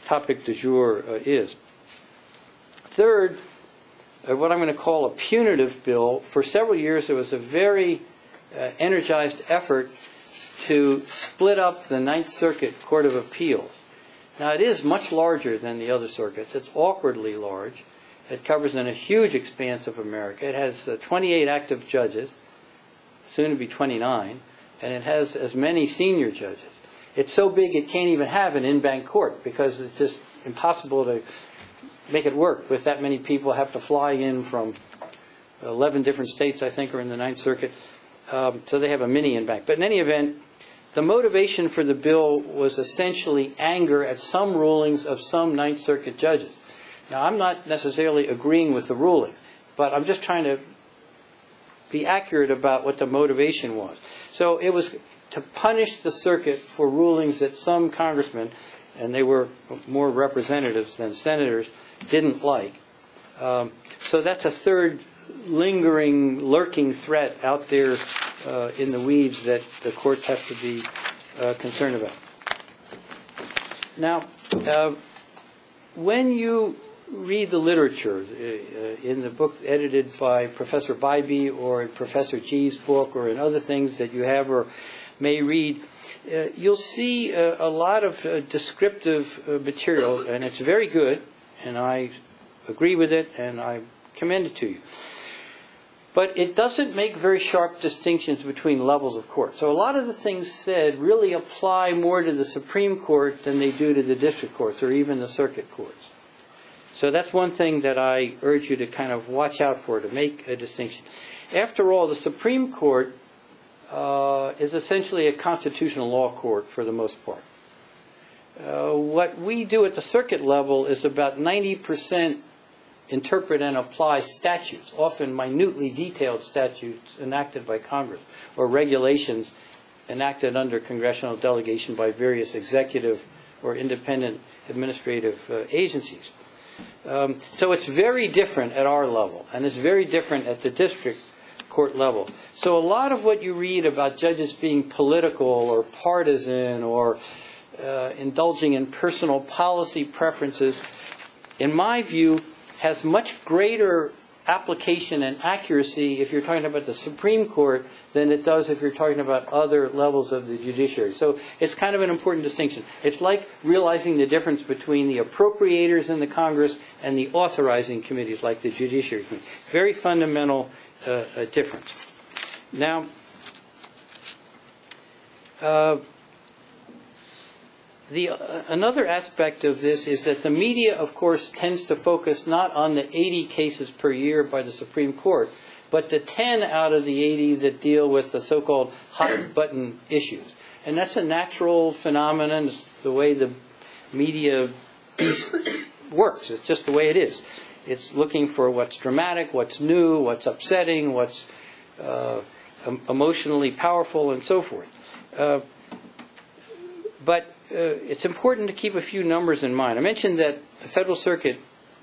topic du jour is. Third, what I'm going to call a punitive bill. For several years, there was a very energized effort to split up the Ninth Circuit Court of Appeals. Now, it is much larger than the other circuits. It's awkwardly large. It covers in a huge expanse of America. It has 28 active judges, soon to be 29, and it has as many senior judges. It's so big it can't even have an in-bank court because it's just impossible to make it work with that many people. Have to fly in from 11 different states, I think, are in the Ninth Circuit. So they have a mini in-bank. But in any event, the motivation for the bill was essentially anger at some rulings of some Ninth Circuit judges. Now, I'm not necessarily agreeing with the rulings, but I'm just trying to be accurate about what the motivation was. So it was to punish the circuit for rulings that some congressmen, and they were more representatives than senators, didn't like. So that's a third lingering, lurking threat out there in the weeds that the courts have to be concerned about. Now, when you read the literature in the books edited by Professor Bybee or in Professor G's book or in other things that you have or may read, you'll see a lot of descriptive material, and it's very good, and I agree with it, and I commend it to you. But it doesn't make very sharp distinctions between levels of court. So a lot of the things said really apply more to the Supreme Court than they do to the district courts or even the circuit courts. So that's one thing that I urge you to kind of watch out for, to make a distinction. After all, the Supreme Court is essentially a constitutional law court for the most part. What we do at the circuit level is about 90% interpret and apply statutes, often minutely detailed statutes enacted by Congress, or regulations enacted under congressional delegation by various executive or independent administrative agencies. So it's very different at our level, and it's very different at the district court level. So a lot of what you read about judges being political or partisan or indulging in personal policy preferences, in my view, has much greater application and accuracy if you're talking about the Supreme Court than it does if you're talking about other levels of the judiciary. So it's kind of an important distinction. It's like realizing the difference between the appropriators in the Congress and the authorizing committees like the Judiciary Committee. Very fundamental difference. Now, another aspect of this is that the media, of course, tends to focus not on the 80 cases per year by the Supreme Court, but the 10 out of the 80 that deal with the so-called hot-button issues. And that's a natural phenomenon. It's the way the media beast works. It's just the way it is. It's looking for what's dramatic, what's new, what's upsetting, what's emotionally powerful, and so forth. But it's important to keep a few numbers in mind. I mentioned that the Federal Circuit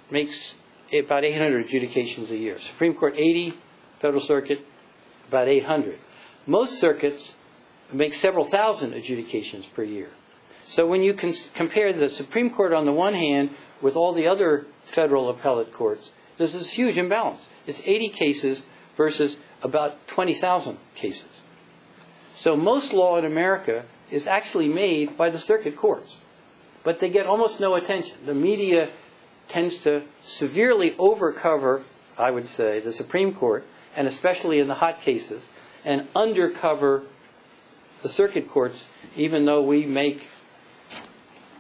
makes about 800 adjudications a year. Supreme Court 80, Federal Circuit about 800. Most circuits make several thousand adjudications per year. So when you compare the Supreme Court on the one hand with all the other federal appellate courts, there's this huge imbalance. It's 80 cases versus about 20,000 cases. So most law in America is actually made by the circuit courts, but they get almost no attention. The media tends to severely overcover, I would say, the Supreme Court, and especially in the hot cases, and undercover the circuit courts, even though we make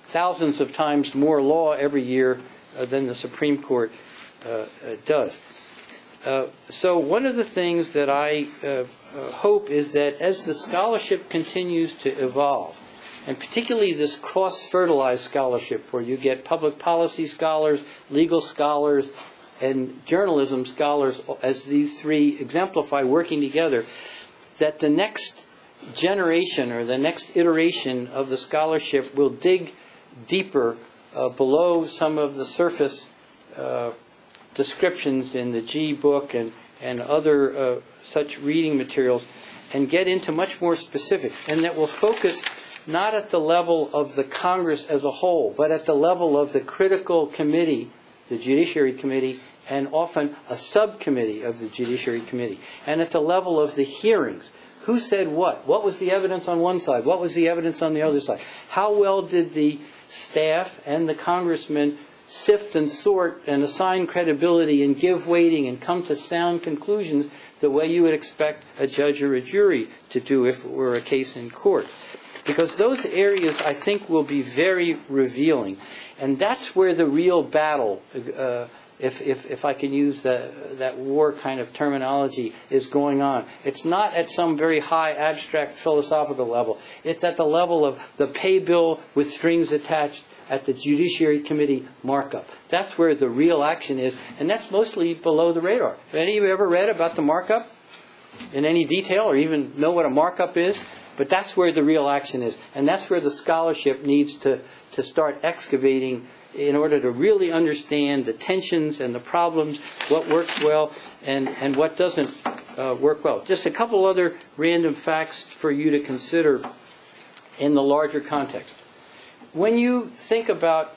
thousands of times more law every year than the Supreme Court does. So one of the things that I hope is that as the scholarship continues to evolve, and particularly this cross-fertilized scholarship where you get public policy scholars, legal scholars, and journalism scholars, as these three exemplify working together, that the next generation or the next iteration of the scholarship will dig deeper below some of the surface descriptions in the G book and other such reading materials, and get into much more specifics, and that will focus not at the level of the Congress as a whole, but at the level of the critical committee, the Judiciary Committee, and often a subcommittee of the Judiciary Committee, and at the level of the hearings. Who said what? What was the evidence on one side? What was the evidence on the other side? How well did the staff and the congressmen sift and sort and assign credibility and give weighting and come to sound conclusions the way you would expect a judge or a jury to do if it were a case in court? Because those areas, I think, will be very revealing. And that's where the real battle, if I can use that war kind of terminology, is going on. It's not at some very high abstract philosophical level. It's at the level of the pay bill with strings attached at the Judiciary Committee markup. That's where the real action is, and that's mostly below the radar. Have any of you ever read about the markup in any detail or even know what a markup is? But that's where the real action is, and that's where the scholarship needs to start excavating in order to really understand the tensions and the problems, what works well and what doesn't work well. Just a couple other random facts for you to consider in the larger context. When you think about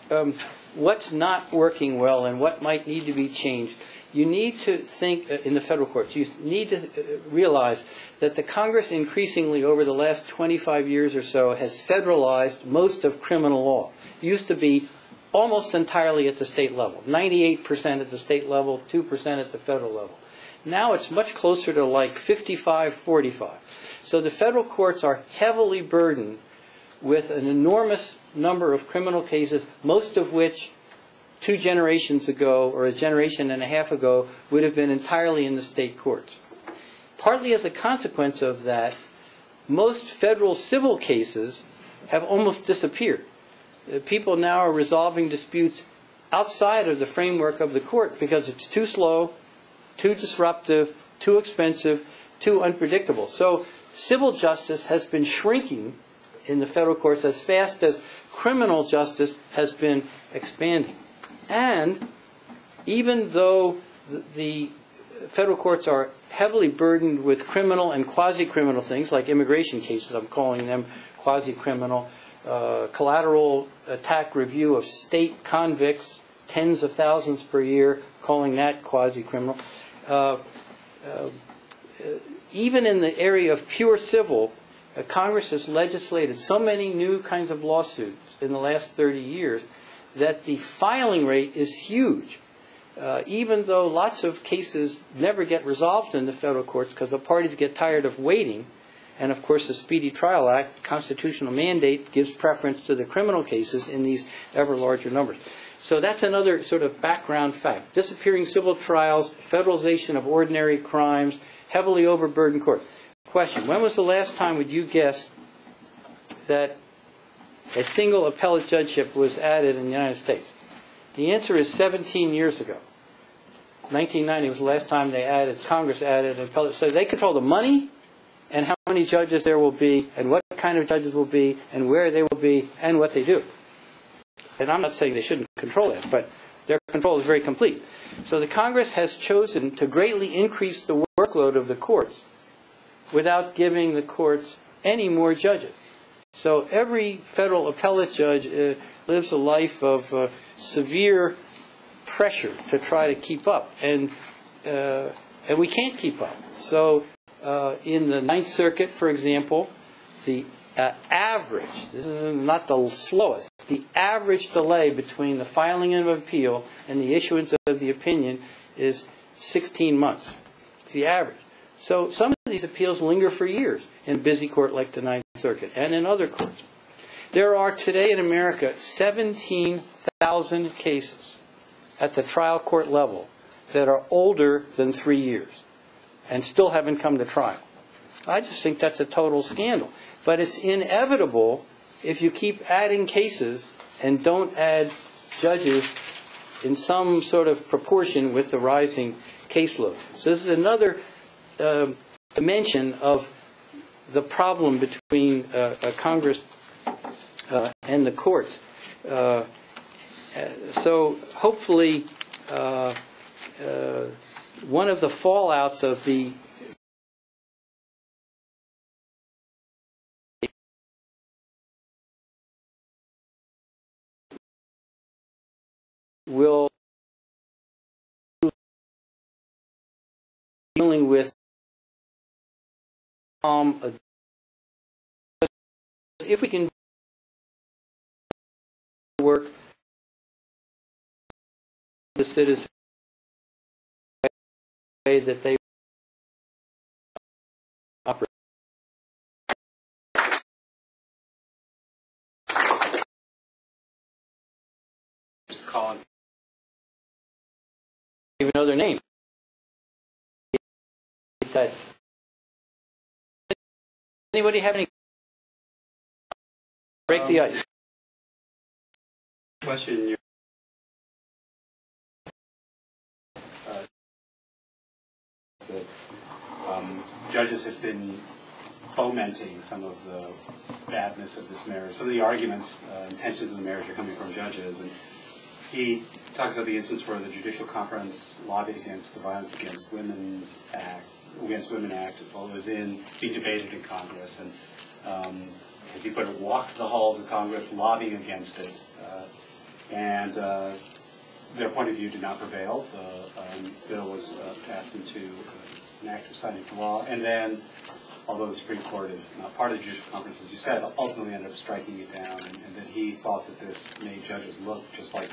what's not working well and what might need to be changed, you need to think in the federal courts, you need to realize that the Congress increasingly over the last 25 years or so has federalized most of criminal law. It used to be almost entirely at the state level, 98% at the state level, 2% at the federal level. Now it's much closer to like 55-45. So the federal courts are heavily burdened with an enormous number of criminal cases, most of which 2 generations ago or a generation and a half ago would have been entirely in the state courts. Partly as a consequence of that, most federal civil cases have almost disappeared. People now are resolving disputes outside of the framework of the court because it's too slow, too disruptive, too expensive, too unpredictable. So civil justice has been shrinking in the federal courts as fast as criminal justice has been expanding. And even though the federal courts are heavily burdened with criminal and quasi-criminal things, like immigration cases, I'm calling them quasi-criminal, collateral attack review of state convicts, tens of thousands per year, calling that quasi-criminal. Even in the area of pure civil, Congress has legislated so many new kinds of lawsuits in the last 30 years that the filing rate is huge. Even though lots of cases never get resolved in the federal courts because the parties get tired of waiting, and of course the Speedy Trial Act, constitutional mandate, gives preference to the criminal cases in these ever larger numbers. So that's another sort of background fact. Disappearing civil trials, federalization of ordinary crimes, heavily overburdened courts. Question: when was the last time, would you guess, that a single appellate judgeship was added in the United States? The answer is 17 years ago. 1990 was the last time Congress added an appellate. So they control the money and how many judges there will be and what kind of judges will be and where they will be and what they do. And I'm not saying they shouldn't control that, but their control is very complete. So the Congress has chosen to greatly increase the workload of the courts without giving the courts any more judges. So every federal appellate judge lives a life of severe pressure to try to keep up, and we can't keep up. So in the Ninth Circuit, for example, the average, this is not the slowest, the average delay between the filing of an appeal and the issuance of the opinion is 16 months. It's the average. So some of these appeals linger for years in a busy court like the Ninth Circuit and in other courts. There are today in America 17,000 cases at the trial court level that are older than 3 years and still haven't come to trial. I just think that's a total scandal. But it's inevitable if you keep adding cases and don't add judges in some sort of proportion with the rising caseload. So this is another dimension of the problem between Congress and the courts. So hopefully one of the fallouts of the will dealing with if we can work the citizens way that they operate. Calling. Even know their name. Anybody have any? Break the ice. Question. That judges have been fomenting some of the badness of this marriage. Some of the arguments, intentions of the marriage are coming from judges, and he talks about the instance where the Judicial Conference lobbied against the Violence Against Women Act while it was being debated in Congress, and as he put it, walked the halls of Congress lobbying against it, and their point of view did not prevail. The bill was passed into an act of signing into law, and then, although the Supreme Court is not part of the Judicial Conference, as you said, ultimately ended up striking it down, and that he thought that this made judges look just like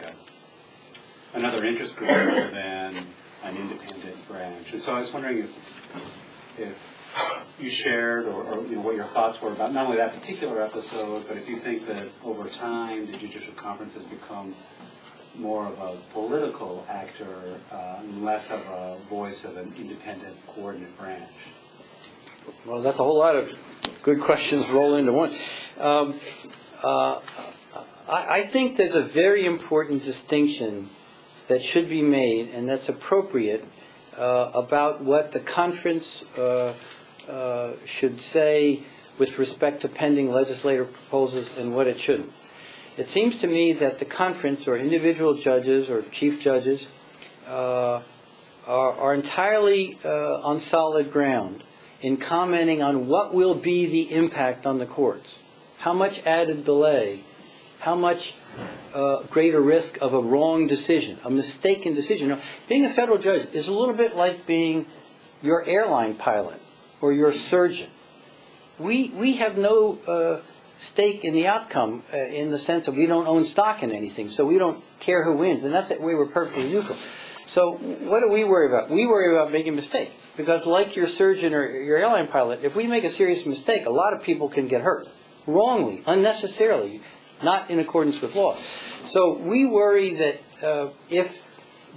another interest group rather than an independent branch. And so I was wondering if you shared or what your thoughts were about not only that particular episode, but if you think that over time the Judicial Conference has become more of a political actor and less of a voice of an independent, coordinate branch. Well, that's a whole lot of good questions roll into one. I think there's a very important distinction that should be made, and that's appropriate, about what the conference should say with respect to pending legislative proposals and what it shouldn't. It seems to me that the conference, or individual judges or chief judges, are entirely on solid ground in commenting on what will be the impact on the courts. How much added delay, how much greater risk of a wrong decision, a mistaken decision. Now, being a federal judge is a little bit like being your airline pilot or your surgeon. We have no stake in the outcome in the sense of we don't own stock in anything, so we don't care who wins, and that's the way we're perfectly neutral. So what do we worry about? We worry about making a mistake, because like your surgeon or your airline pilot, if we make a serious mistake, a lot of people can get hurt wrongly, unnecessarily, not in accordance with law. So we worry that if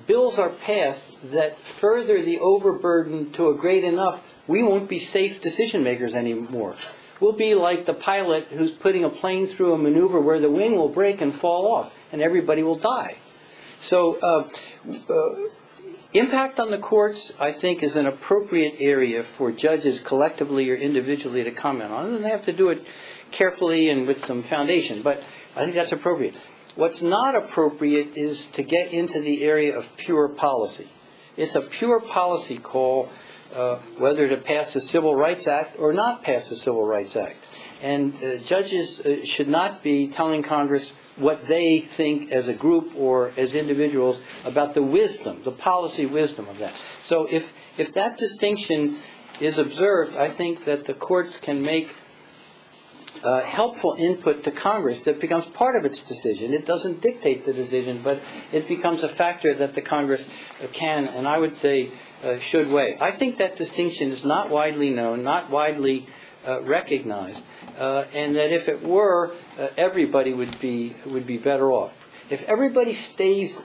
bills are passed that further the overburden to a grade enough, we won't be safe decision makers anymore. We'll be like the pilot who's putting a plane through a maneuver where the wing will break and fall off, and everybody will die. So impact on the courts, I think, is an appropriate area for judges collectively or individually to comment on, and they have to do it carefully and with some foundation, but I think that's appropriate. What's not appropriate is to get into the area of pure policy. It's a pure policy call whether to pass the Civil Rights Act or not pass the Civil Rights Act. And judges should not be telling Congress what they think as a group or as individuals about the wisdom, the policy wisdom of that. So if that distinction is observed, I think that the courts can make helpful input to Congress that becomes part of its decision. It doesn't dictate the decision, but it becomes a factor that the Congress can, and I would say, should weigh. I think that distinction is not widely known, not widely recognized, and that if it were, everybody would be better off. If everybody stays,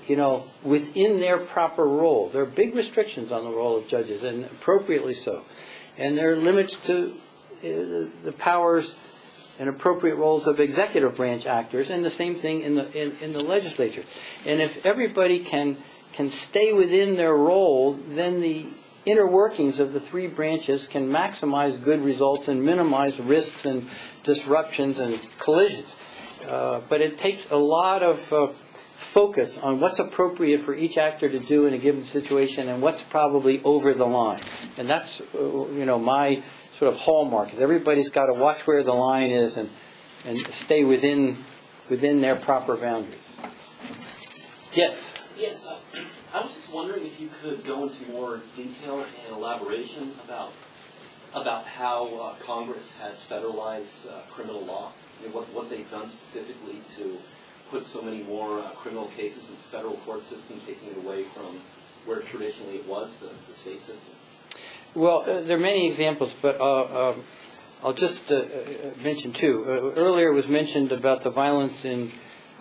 within their proper role, there are big restrictions on the role of judges, and appropriately so, and there are limits to the powers and appropriate roles of executive branch actors, and the same thing in the legislature. And if everybody can stay within their role, then the inner workings of the three branches can maximize good results and minimize risks and disruptions and collisions. But it takes a lot of focus on what's appropriate for each actor to do in a given situation and what's probably over the line. And that's, my sort of hallmark. Everybody's got to watch where the line is and stay within their proper boundaries. Yes? Yes, I was just wondering if you could go into more detail and elaboration about how Congress has federalized criminal law, and what they've done specifically to put so many more criminal cases in the federal court system, taking it away from where traditionally it was, the state system. Well, there are many examples, but I'll just mention two. Earlier it was mentioned about the Violence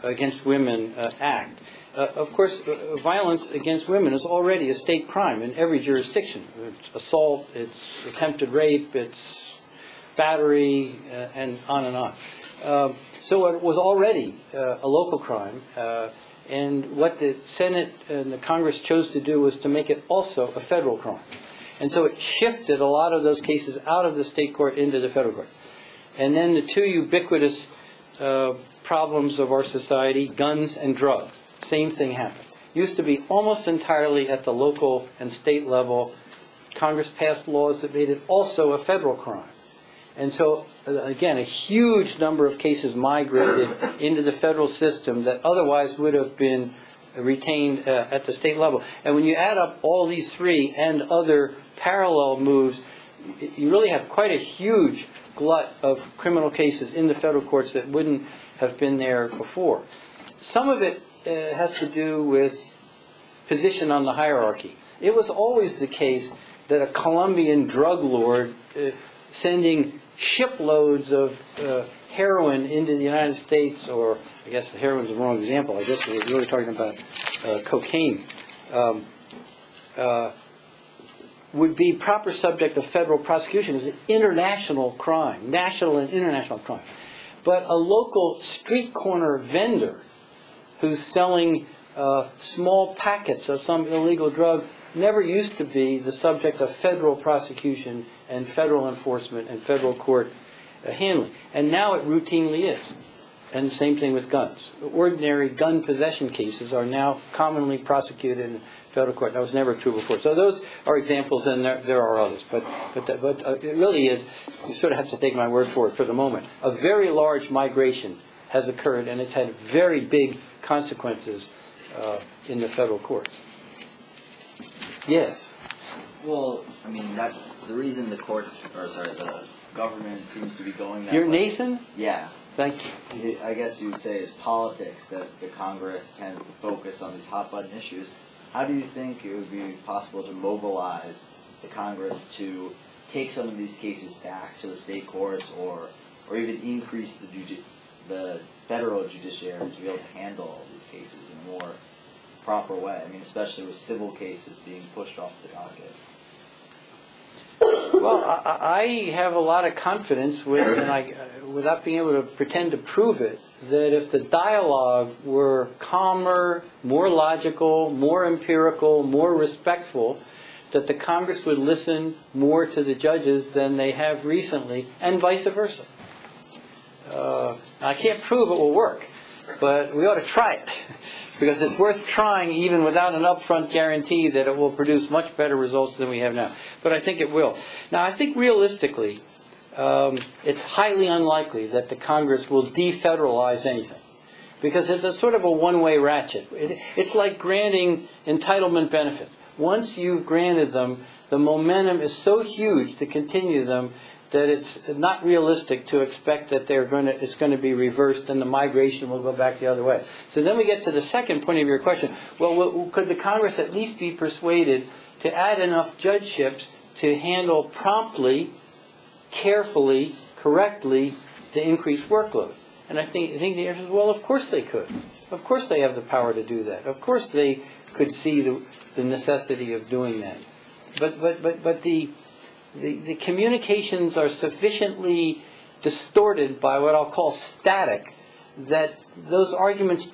Against Women Act. Of course, violence against women is already a state crime in every jurisdiction. It's assault, it's attempted rape, it's battery, and on and on. So it was already a local crime, and what the Senate and the Congress chose to do was to make it also a federal crime. And so it shifted a lot of those cases out of the state court into the federal court. And then the two ubiquitous problems of our society, guns and drugs. Same thing happened. Used to be almost entirely at the local and state level. Congress passed laws that made it also a federal crime. And so, again, a huge number of cases migrated into the federal system that otherwise would have been retained at the state level. And when you add up all these three and other parallel moves, you really have quite a huge glut of criminal cases in the federal courts that wouldn't have been there before. Some of it has to do with position on the hierarchy. It was always the case that a Colombian drug lord sending shiploads of heroin into the United States, or I guess heroin is the wrong example, I guess we're really talking about cocaine, would be proper subject of federal prosecution as an international crime, national and international crime. But a local street corner vendor who's selling small packets of some illegal drug never used to be the subject of federal prosecution and federal enforcement and federal court handling. And now it routinely is. And the same thing with guns. Ordinary gun possession cases are now commonly prosecuted in federal court. That was never true before. So those are examples, and there are others. But it really is, you sort of have to take my word for it for the moment, a very large migration has occurred, and it's had very big consequences in the federal courts. Yes? Well, I mean, the reason the government seems to be going that way. You're Nathan? Yeah. Thank you. I guess you would say is politics, that the Congress tends to focus on these hot-button issues. How do you think it would be possible to mobilize the Congress to take some of these cases back to the state courts, or even increase the federal judiciary to be able to handle all these cases in a more proper way? I mean, especially with civil cases being pushed off the docket. Well, I have a lot of confidence with, and without being able to pretend to prove it, that if the dialogue were calmer, more logical, more empirical, more respectful, that the Congress would listen more to the judges than they have recently, and vice versa. I can't prove it will work, but we ought to try it, because it's worth trying even without an upfront guarantee that it will produce much better results than we have now. But I think it will. Now, I think realistically, it's highly unlikely that the Congress will defederalize anything, because it's a sort of a one-way ratchet. It's like granting entitlement benefits. Once you've granted them, the momentum is so huge to continue them that it's not realistic to expect that it's going to be reversed and the migration will go back the other way. So then we get to the second point of your question. Well, could the Congress at least be persuaded to add enough judgeships to handle promptly, carefully, correctly the increased workload? And I think the answer is, well, of course they could. Of course they have the power to do that. Of course they could see the necessity of doing that. But the communications are sufficiently distorted by what I'll call static, that those arguments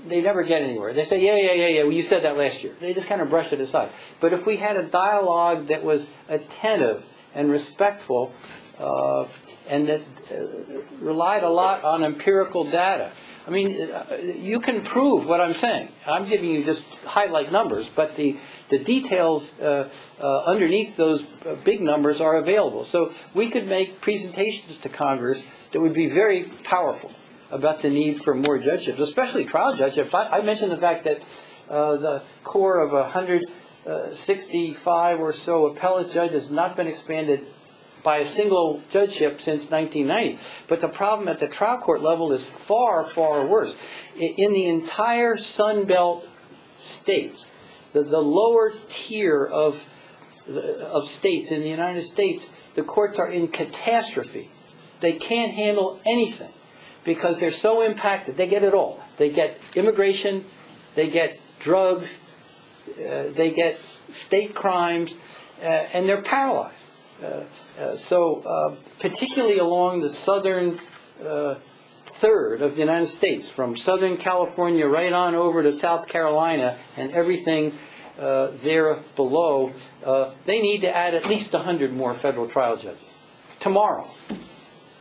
they never get anywhere. They say, yeah, well, you said that last year. They just kind of brush it aside. But if we had a dialogue that was attentive and respectful, and that relied a lot on empirical data. I mean, you can prove what I'm saying. I'm giving you just highlight numbers, but the details underneath those big numbers are available. So we could make presentations to Congress that would be very powerful about the need for more judgeships, especially trial judgeships. I mentioned the fact that the core of 165 or so appellate judges has not been expanded by a single judgeship since 1990. But the problem at the trial court level is far, far worse. In the entire Sun Belt states, the lower tier of states in the United States, the courts are in catastrophe. They can't handle anything because they're so impacted. They get it all. They get immigration, they get drugs, they get state crimes, and they're paralyzed. So particularly along the southern third of the United States, from Southern California right on over to South Carolina and everything there below, they need to add at least 100 more federal trial judges tomorrow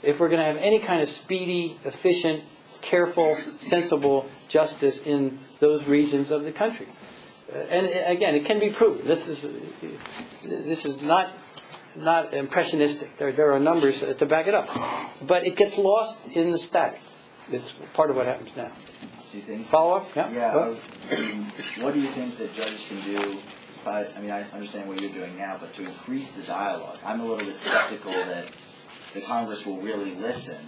if we're going to have any kind of speedy, efficient, careful, sensible justice in those regions of the country. And again, it can be proven. This is not impressionistic. There are numbers to back it up. But it gets lost in the static. It's part of what happens now. Do you think? Follow up? Yeah. Yeah. What do you think that judges can do? I mean, I understand what you're doing now, but to increase the dialogue, I'm a little bit skeptical that the Congress will really listen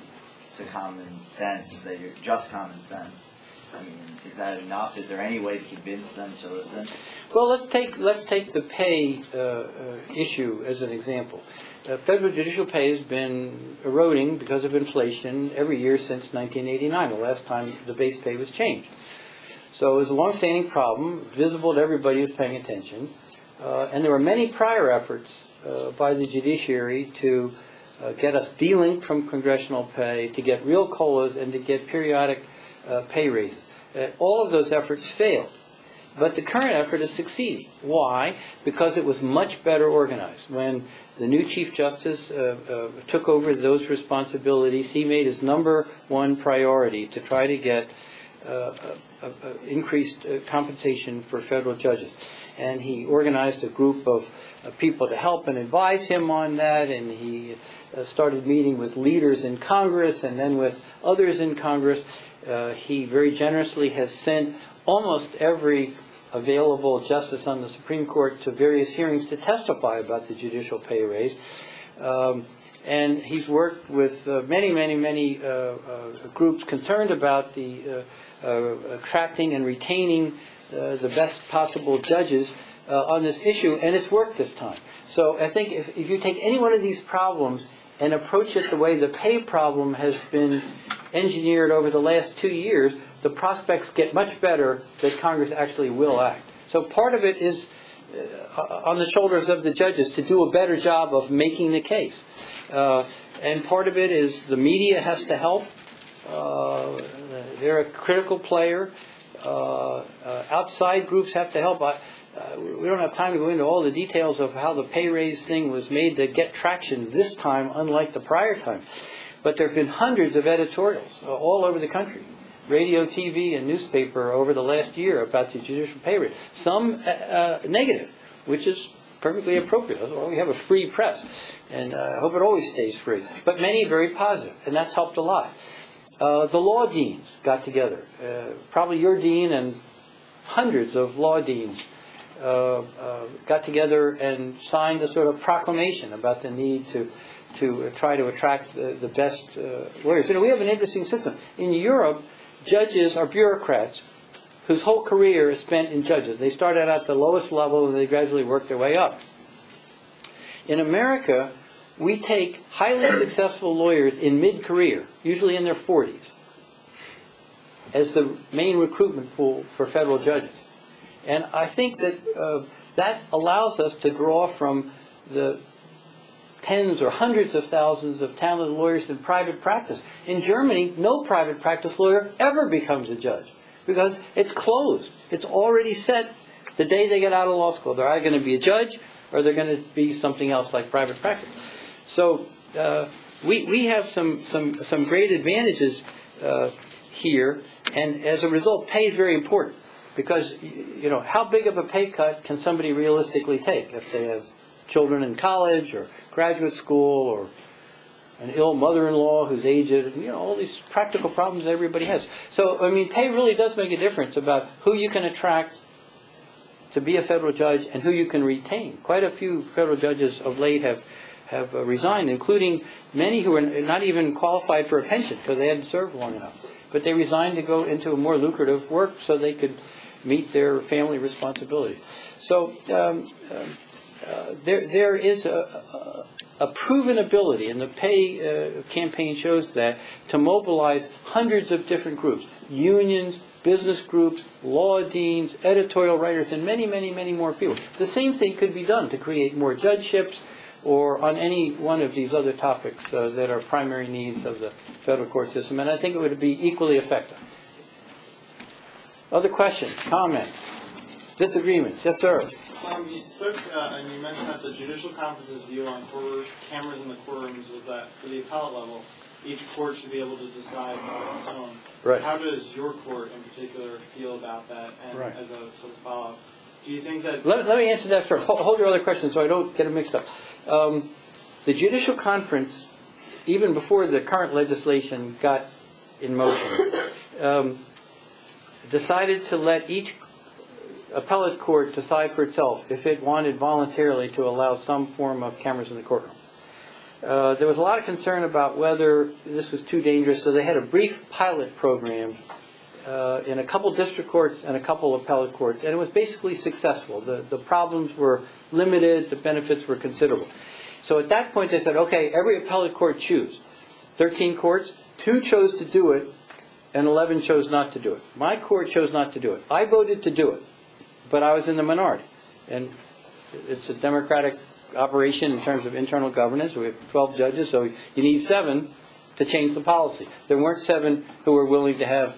to common sense, just common sense. I mean, is that enough? Is there any way to convince them to listen? Well, let's take the pay issue as an example. Federal judicial pay has been eroding because of inflation every year since 1989, the last time the base pay was changed. So it was a long-standing problem, visible to everybody who's paying attention, and there were many prior efforts by the judiciary to get us de-linked from congressional pay, to get real COLAs, and to get periodic pay raises. All of those efforts failed. But the current effort is succeeding. Why? Because it was much better organized. When the new Chief Justice took over those responsibilities, he made his number one priority to try to get increased compensation for federal judges. And he organized a group of people to help and advise him on that, and he started meeting with leaders in Congress and then with others in Congress. He very generously has sent almost every available justice on the Supreme Court to various hearings to testify about the judicial pay raise. And he's worked with many groups concerned about the attracting and retaining the best possible judges on this issue, and it's worked this time. So I think if you take any one of these problems and approach it the way the pay problem has been engineered over the last 2 years, the prospects get much better that Congress actually will act. So part of it is on the shoulders of the judges to do a better job of making the case. And part of it is the media has to help. They're a critical player. Outside groups have to help. We don't have time to go into all the details of how the pay raise thing was made to get traction this time, unlike the prior time. But there have been hundreds of editorials all over the country, radio, TV, and newspaper over the last year about the judicial pay raise. Some negative, which is perfectly appropriate. Well, we have a free press, and I hope it always stays free. But many very positive, and that's helped a lot. The law deans got together. Probably your dean and hundreds of law deans got together and signed a sort of proclamation about the need to try to attract the best lawyers. You know, we have an interesting system. In Europe, judges are bureaucrats whose whole career is spent in judges. They start out at the lowest level and they gradually work their way up. In America, we take highly successful lawyers in mid-career, usually in their 40s, as the main recruitment pool for federal judges. And I think that that allows us to draw from the tens or hundreds of thousands of talented lawyers in private practice. In Germany, no private practice lawyer ever becomes a judge because it's closed. It's already set the day they get out of law school. They're either going to be a judge or they're going to be something else like private practice. So we have some great advantages here, and as a result, pay is very important because, you know, how big of a pay cut can somebody realistically take if they have children in college or graduate school or an ill mother-in-law who's aged, you know, all these practical problems that everybody has. So, I mean, pay really does make a difference about who you can attract to be a federal judge and who you can retain. Quite a few federal judges of late have resigned, including many who are not even qualified for a pension because they hadn't served long enough. But they resigned to go into a more lucrative work so they could meet their family responsibilities. So there is a proven ability, and the pay campaign shows that, to mobilize hundreds of different groups, unions, business groups, law deans, editorial writers, and many more people. The same thing could be done to create more judgeships or on any one of these other topics that are primary needs of the federal court system, and I think it would be equally effective. Other questions, comments, disagreements? Yes, sir. You spoke and you mentioned that the Judicial Conference's view on cameras in the courtrooms was that for the appellate level, each court should be able to decide on its own. Right. How does your court in particular feel about that? And right. As a sort of follow-up, do you think that... Let me answer that first. Hold your other questions so I don't get them mixed up. The Judicial Conference, even before the current legislation got in motion, decided to let each appellate court decide for itself if it wanted voluntarily to allow some form of cameras in the courtroom. There was a lot of concern about whether this was too dangerous, so they had a brief pilot program in a couple district courts and a couple appellate courts, and it was basically successful. The problems were limited, the benefits were considerable. So at that point they said, okay, every appellate court choose. 13 courts, 2 chose to do it, and 11 chose not to do it. My court chose not to do it. I voted to do it, but I was in the minority. And it's a democratic operation in terms of internal governance. We have 12 judges, so you need 7 to change the policy. There weren't 7 who were willing to have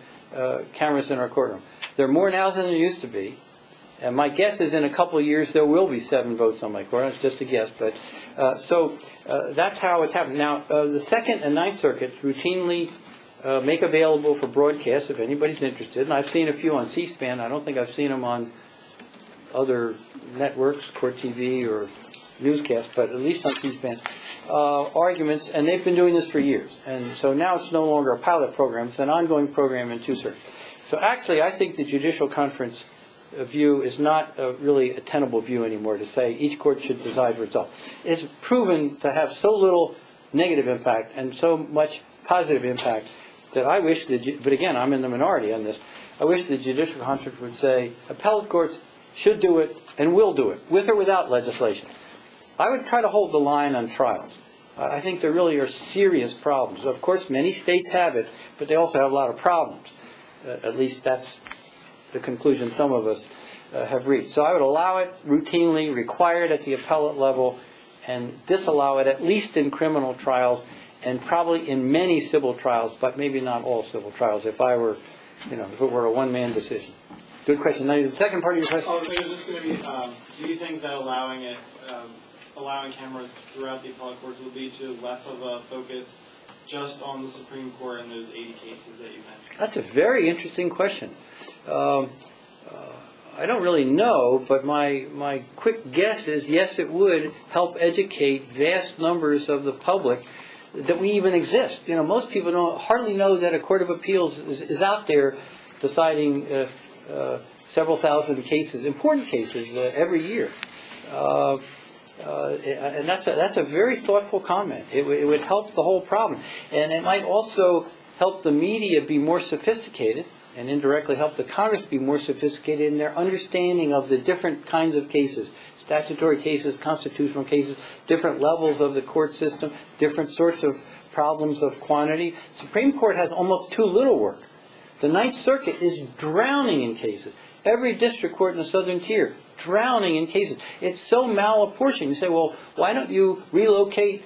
cameras in our courtroom. There are more now than there used to be. And my guess is in a couple of years there will be 7 votes on my court. It's just a guess. But so that's how it's happened. Now, the Second and Ninth Circuits routinely make available for broadcast if anybody's interested. And I've seen a few on C-SPAN. I don't think I've seen them on other networks, Court TV or newscast, but at least on C-SPAN, arguments, and they've been doing this for years. And so now it's no longer a pilot program, it's an ongoing program in two circuits. So actually, I think the Judicial Conference view is not really a tenable view anymore, to say each court should decide for itself. It's proven to have so little negative impact and so much positive impact that I wish, but again, I'm in the minority on this, I wish the Judicial Conference would say appellate courts should do it and will do it, with or without legislation. I would try to hold the line on trials. I think there really are serious problems. Of course, many states have it, but they also have a lot of problems. At least that's the conclusion some of us have reached. So I would allow it routinely, require it at the appellate level, and disallow it at least in criminal trials, and probably in many civil trials, but maybe not all civil trials, if I were, if it were a one-man decision. Good question. Now, the second part of your question? Oh, it was just going to be, do you think that allowing cameras throughout the appellate courts would lead to less of a focus just on the Supreme Court and those 80 cases that you mentioned? That's a very interesting question. I don't really know, but my quick guess is yes, it would help educate vast numbers of the public that we even exist. Most people hardly know that a court of appeals is out there deciding several thousand cases, important cases, every year. And that's a very thoughtful comment. It would help the whole problem. And it might also help the media be more sophisticated, and indirectly help the Congress be more sophisticated in their understanding of the different kinds of cases, statutory cases, constitutional cases, different levels of the court system, different sorts of problems of quantity. Supreme Court has almost too little work. The Ninth Circuit is drowning in cases. Every district court in the southern tier, drowning in cases. It's so malapportioned. You say, well, why don't you relocate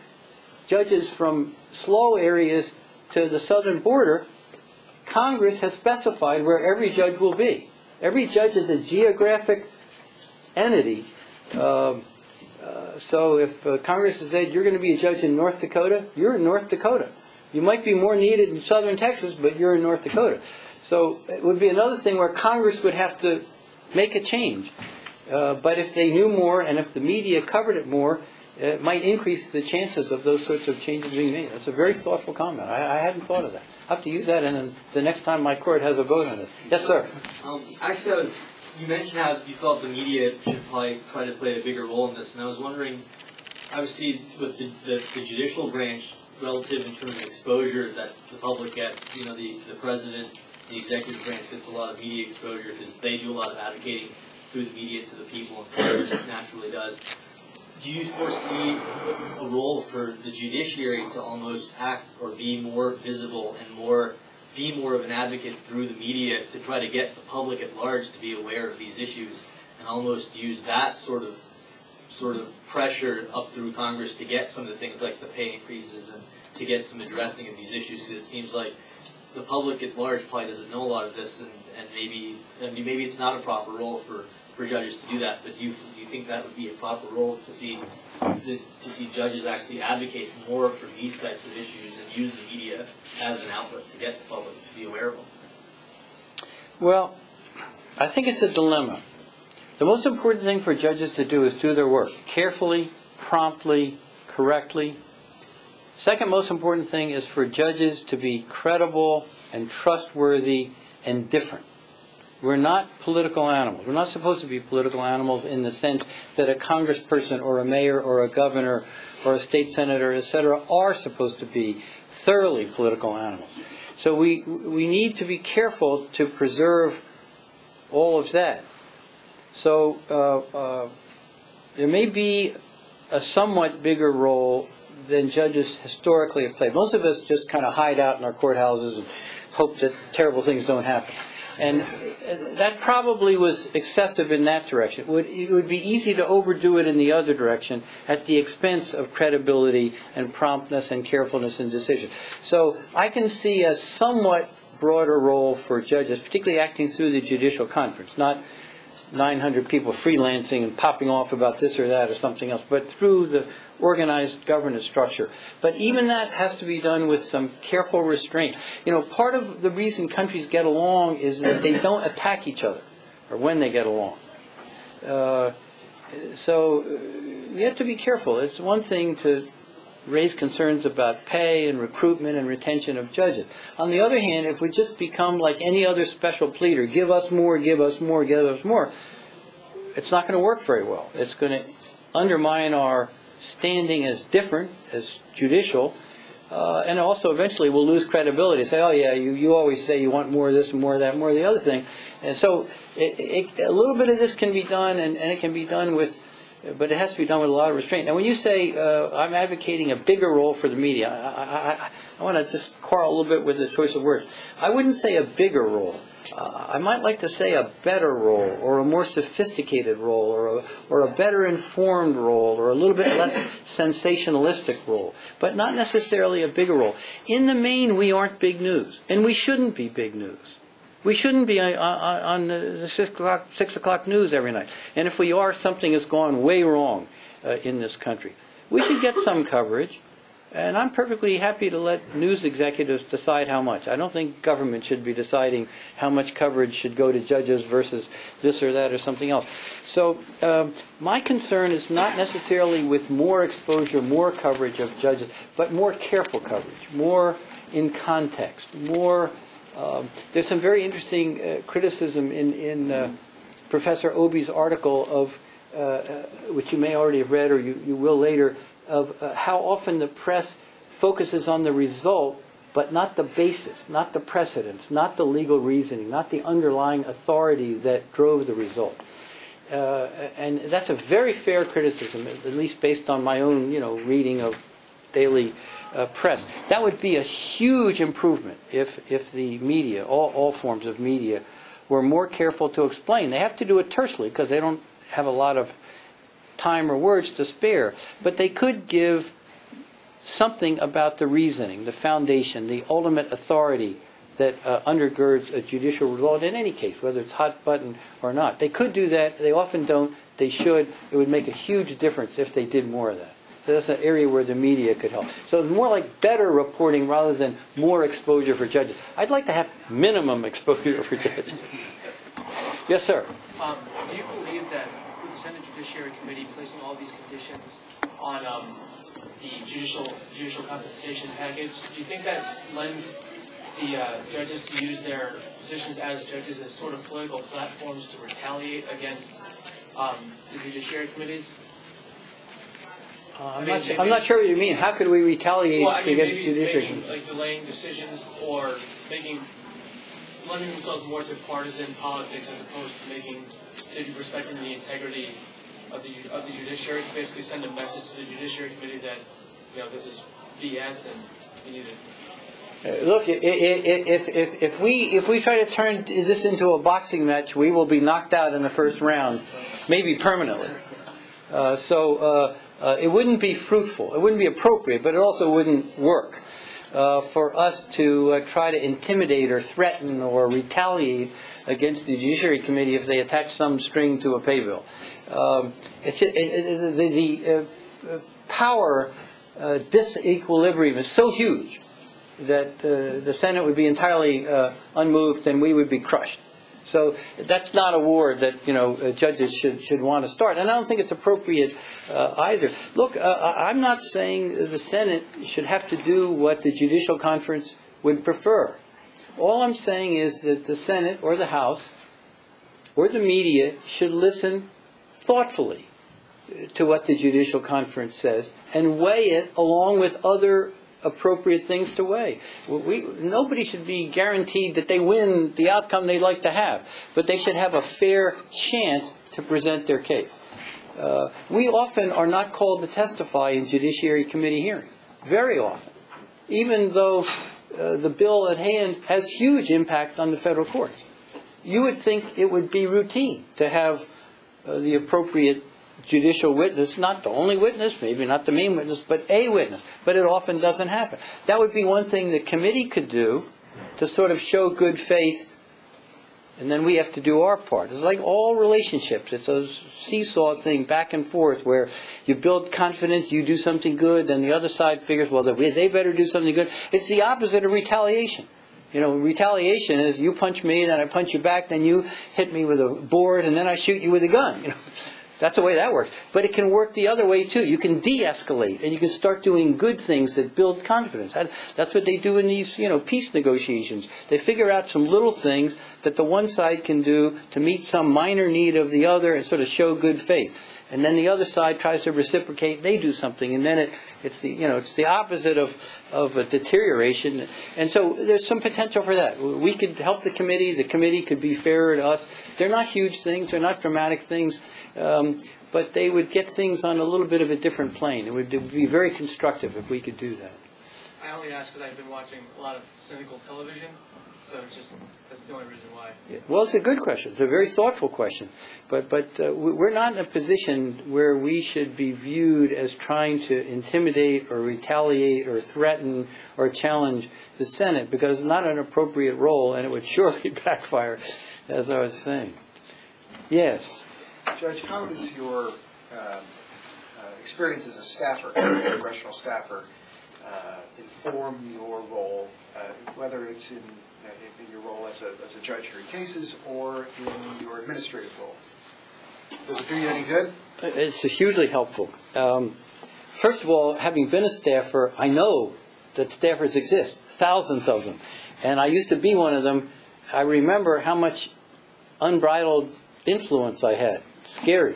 judges from slow areas to the southern border? Congress has specified where every judge will be. Every judge is a geographic entity. So if Congress has said you're going to be a judge in North Dakota, you're in North Dakota. You might be more needed in southern Texas, but you're in North Dakota. So it would be another thing where Congress would have to make a change. But if they knew more and if the media covered it more, it might increase the chances of those sorts of changes being made. That's a very thoughtful comment. I hadn't thought of that. I have to use that in the next time my court has a vote on it. Yes, sir. Actually, you mentioned how you felt the media should probably try to play a bigger role in this, and I was wondering, obviously, with the judicial branch, relative in terms of exposure that the public gets, the president, the executive branch gets a lot of media exposure because they do a lot of advocating through the media to the people, and Congress naturally does. Do you foresee a role for the judiciary to almost act or be more visible and be more of an advocate through the media to try to get the public at large to be aware of these issues, and almost use that sort of pressure up through Congress to get some of the things like the pay increases and to get some addressing of these issues? Because it seems like the public at large probably doesn't know a lot of this, and maybe it's not a proper role for judges to do that. But do you think that would be a proper role to see judges actually advocate more for these types of issues and use the media as an outlet to get the public to be aware of them? Well, I think it's a dilemma. The most important thing for judges to do is do their work carefully, promptly, correctly. Second most important thing is for judges to be credible and trustworthy and different. We're not political animals. We're not supposed to be political animals in the sense that a congressperson or a mayor or a governor or a state senator, etc., are supposed to be thoroughly political animals. So we need to be careful to preserve all of that. So there may be a somewhat bigger role than judges historically have played. Most of us just kind of hide out in our courthouses and hope that terrible things don't happen. And that probably was excessive in that direction. It would be easy to overdo it in the other direction at the expense of credibility and promptness and carefulness in decision. So I can see a somewhat broader role for judges, particularly acting through the Judicial Conference, not 900 people freelancing and popping off about this or that or something else, but through the organized governance structure. But even that has to be done with some careful restraint. You know, part of the reason countries get along is that they don't attack each other, or when they get along. So we have to be careful. It's one thing to raise concerns about pay and recruitment and retention of judges. On the other hand, if we just become like any other special pleader, give us more, give us more, give us more, it's not going to work very well. It's going to undermine our standing as different, as judicial, and also eventually we'll lose credibility. Say, oh yeah, you always say you want more of this and more of that, more of the other thing. And so a little bit of this can be done, and it can be done with, but it has to be done with a lot of restraint. Now when you say I'm advocating a bigger role for the media, I want to just quarrel a little bit with the choice of words. I wouldn't say a bigger role. I might like to say a better role, or a more sophisticated role, or a better informed role, or a little bit less sensationalistic role, but not necessarily a bigger role. In the main, we aren't big news, and we shouldn't be big news. We shouldn't be on the 6 o'clock news every night. And if we are, something has gone way wrong in this country. We should get some coverage. And I'm perfectly happy to let news executives decide how much. I don't think government should be deciding how much coverage should go to judges versus this or that or something else. So my concern is not necessarily with more exposure, more coverage of judges, but more careful coverage, more in context, more... there's some very interesting criticism in Professor Obi's article of, which you may already have read or you will later, of how often the press focuses on the result, but not the basis, not the precedents, not the legal reasoning, not the underlying authority that drove the result. And that's a very fair criticism, at least based on my own, reading of daily press. That would be a huge improvement if the media, all forms of media, were more careful to explain. They have to do it tersely because they don't have a lot of time or words to spare, but they could give something about the reasoning, the foundation, the ultimate authority that undergirds a judicial result in any case, whether it's hot button or not. They could do that. They often don't. They should. It would make a huge difference if they did more of that. So that's an area where the media could help. So it's more like better reporting rather than more exposure for judges. I'd like to have minimum exposure for judges. Yes, sir. Do you believe that with the Senate Judiciary Committee placing all these conditions on the judicial compensation package, do you think that lends the judges to use their positions as judges as sort of political platforms to retaliate against the judiciary committees? I'm not sure what you mean. How could we retaliate against judiciary? Maybe like delaying decisions or lending themselves more to partisan politics as opposed to respecting the integrity of the judiciary, to basically send a message to the judiciary committees that this is BS and we need to. Look, if we try to turn this into a boxing match, we will be knocked out in the first round, maybe permanently. It wouldn't be fruitful. It wouldn't be appropriate, but it also wouldn't work for us to try to intimidate or threaten or retaliate against the Judiciary Committee if they attach some string to a pay bill. The power disequilibrium is so huge that the Senate would be entirely unmoved and we would be crushed. So that's not a war that judges should want to start, and I don't think it's appropriate either. Look, I'm not saying the Senate should have to do what the Judicial Conference would prefer. All I'm saying is that the Senate or the House or the media should listen thoughtfully to what the Judicial Conference says and weigh it along with other appropriate things to weigh. Nobody should be guaranteed that they win the outcome they'd like to have, but they should have a fair chance to present their case. We often are not called to testify in Judiciary Committee hearings, very often, even though the bill at hand has huge impact on the federal courts. You would think it would be routine to have the appropriate judicial witness, not the only witness, maybe not the main witness, but a witness. But it often doesn't happen. That would be one thing the committee could do to sort of show good faith And then we have to do our part. It's like all relationships. It's a seesaw thing back and forth where you build confidence, you do something good, and the other side figures, well, they better do something good. It's the opposite of retaliation. You know, retaliation is you punch me, then I punch you back, then you hit me with a board, and then I shoot you with a gun. You know, that's the way that works. But it can work the other way too. You can de-escalate, and you can start doing good things that build confidence. That's what they do in these, peace negotiations. They figure out some little things that the one side can do to meet some minor need of the other and sort of show good faith. And then the other side tries to reciprocate. They do something, and then it's the opposite of a deterioration. And so there's some potential for that. We could help the committee. The committee could be fairer to us. They're not huge things. They're not dramatic things. But they would get things on a little bit of a different plane. It would be very constructive if we could do that. I only ask because I've been watching a lot of cynical television, so that's the only reason why. Yeah. Well, it's a good question. It's a very thoughtful question. But we're not in a position where we should be viewed as trying to intimidate or retaliate or threaten or challenge the Senate, because it's not an appropriate role, and it would surely backfire, as I was saying. Yes? Judge, how does your experience as a staffer, congressional staffer, inform your role, whether it's in your role as a judge hearing cases or in your administrative role? Does it do you any good? It's hugely helpful. First of all, having been a staffer, I know that staffers exist, thousands of them. And I used to be one of them. I remember how much unbridled influence I had. Scary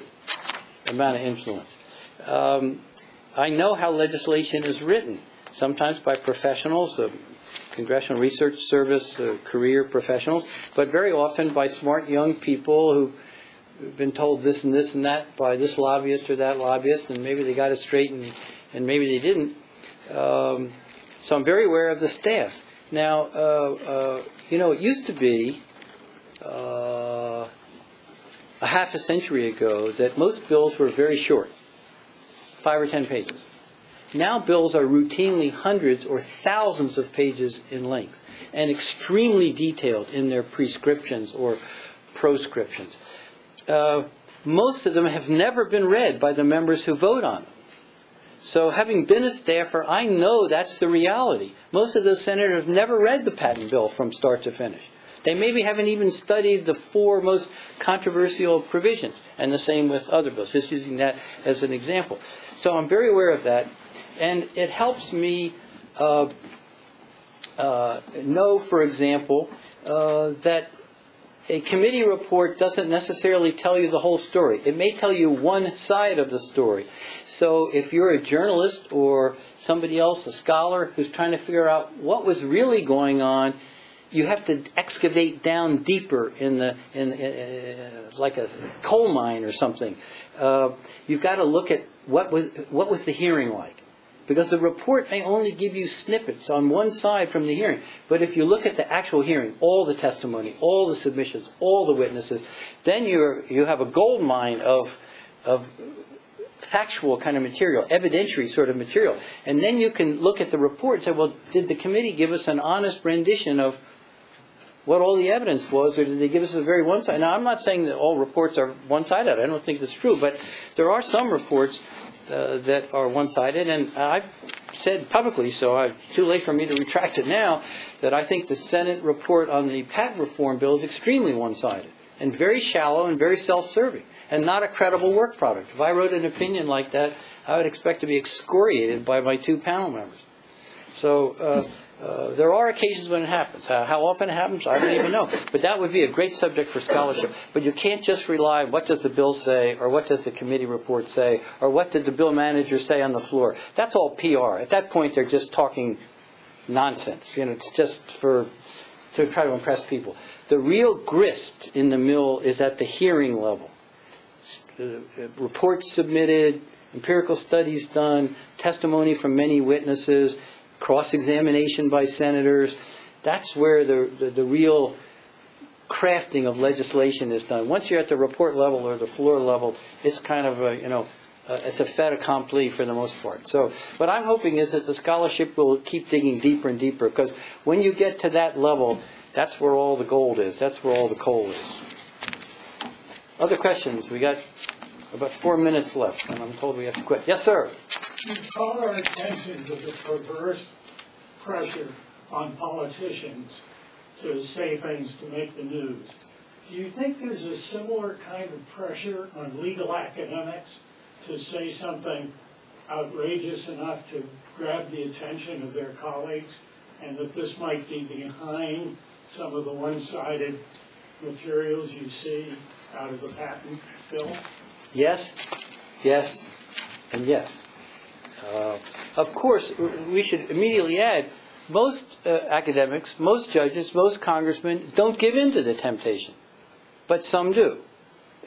amount of influence. I know how legislation is written, sometimes by professionals, Congressional Research Service, career professionals, but very often by smart young people who've been told this and this and that by this lobbyist or that lobbyist, and maybe they got it straight and maybe they didn't. So I'm very aware of the staff. Now, it used to be a half a century ago that most bills were very short, 5 or 10 pages. Now bills are routinely hundreds or thousands of pages in length and extremely detailed in their prescriptions or proscriptions. Most of them have never been read by the members who vote on them. So having been a staffer, I know that's the reality. Most of those senators have never read the patent bill from start to finish. They maybe haven't even studied the 4 most controversial provisions, and the same with other bills, just using that as an example. So I'm very aware of that, and it helps me know, for example, that a committee report doesn't necessarily tell you the whole story. It may tell you one side of the story. So if you're a journalist or somebody else, a scholar, who's trying to figure out what was really going on, you have to excavate down deeper in like a coal mine or something. You've got to look at what was the hearing like, because the report may only give you snippets on one side from the hearing. But if you look at the actual hearing, all the testimony, all the submissions, all the witnesses, then you have a gold mine of factual kind of material, evidentiary sort of material. And then you can look at the report and say, well, did the committee give us an honest rendition of what all the evidence was, or did they give us a very one-sided? Now, I'm not saying that all reports are one-sided. I don't think that's true, but there are some reports that are one-sided, and I've said publicly, so it's too late for me to retract it now, that I think the Senate report on the patent reform bill is extremely one-sided and very shallow and very self-serving and not a credible work product. If I wrote an opinion like that, I would expect to be excoriated by my 2 panel members. So there are occasions when it happens. How often it happens, I don't even know. But that would be a great subject for scholarship. But you can't just rely on what does the bill say, or what does the committee report say, or what did the bill manager say on the floor. That's all PR. At that point, they're just talking nonsense. It's just to try to impress people. The real grist in the mill is at the hearing level. Reports submitted, empirical studies done, testimony from many witnesses, cross-examination by senators. That's where the real crafting of legislation is done. Once you're at the report level or the floor level, it's kind of it's a fait accompli for the most part. So what I'm hoping is that the scholarship will keep digging deeper and deeper, because when you get to that level, That's where all the gold is. That's where all the coal is. Other questions? We got about 4 minutes left, and I'm told we have to quit. Yes, sir. You call our attention to the perverse pressure on politicians to say things to make the news. Do you think there's a similar kind of pressure on legal academics to say something outrageous enough to grab the attention of their colleagues, and that this might be behind some of the one-sided materials you see out of the patent bill? Yes, yes, and yes. Of course, we should immediately add, most academics, most judges, most congressmen don't give in to the temptation, but some do,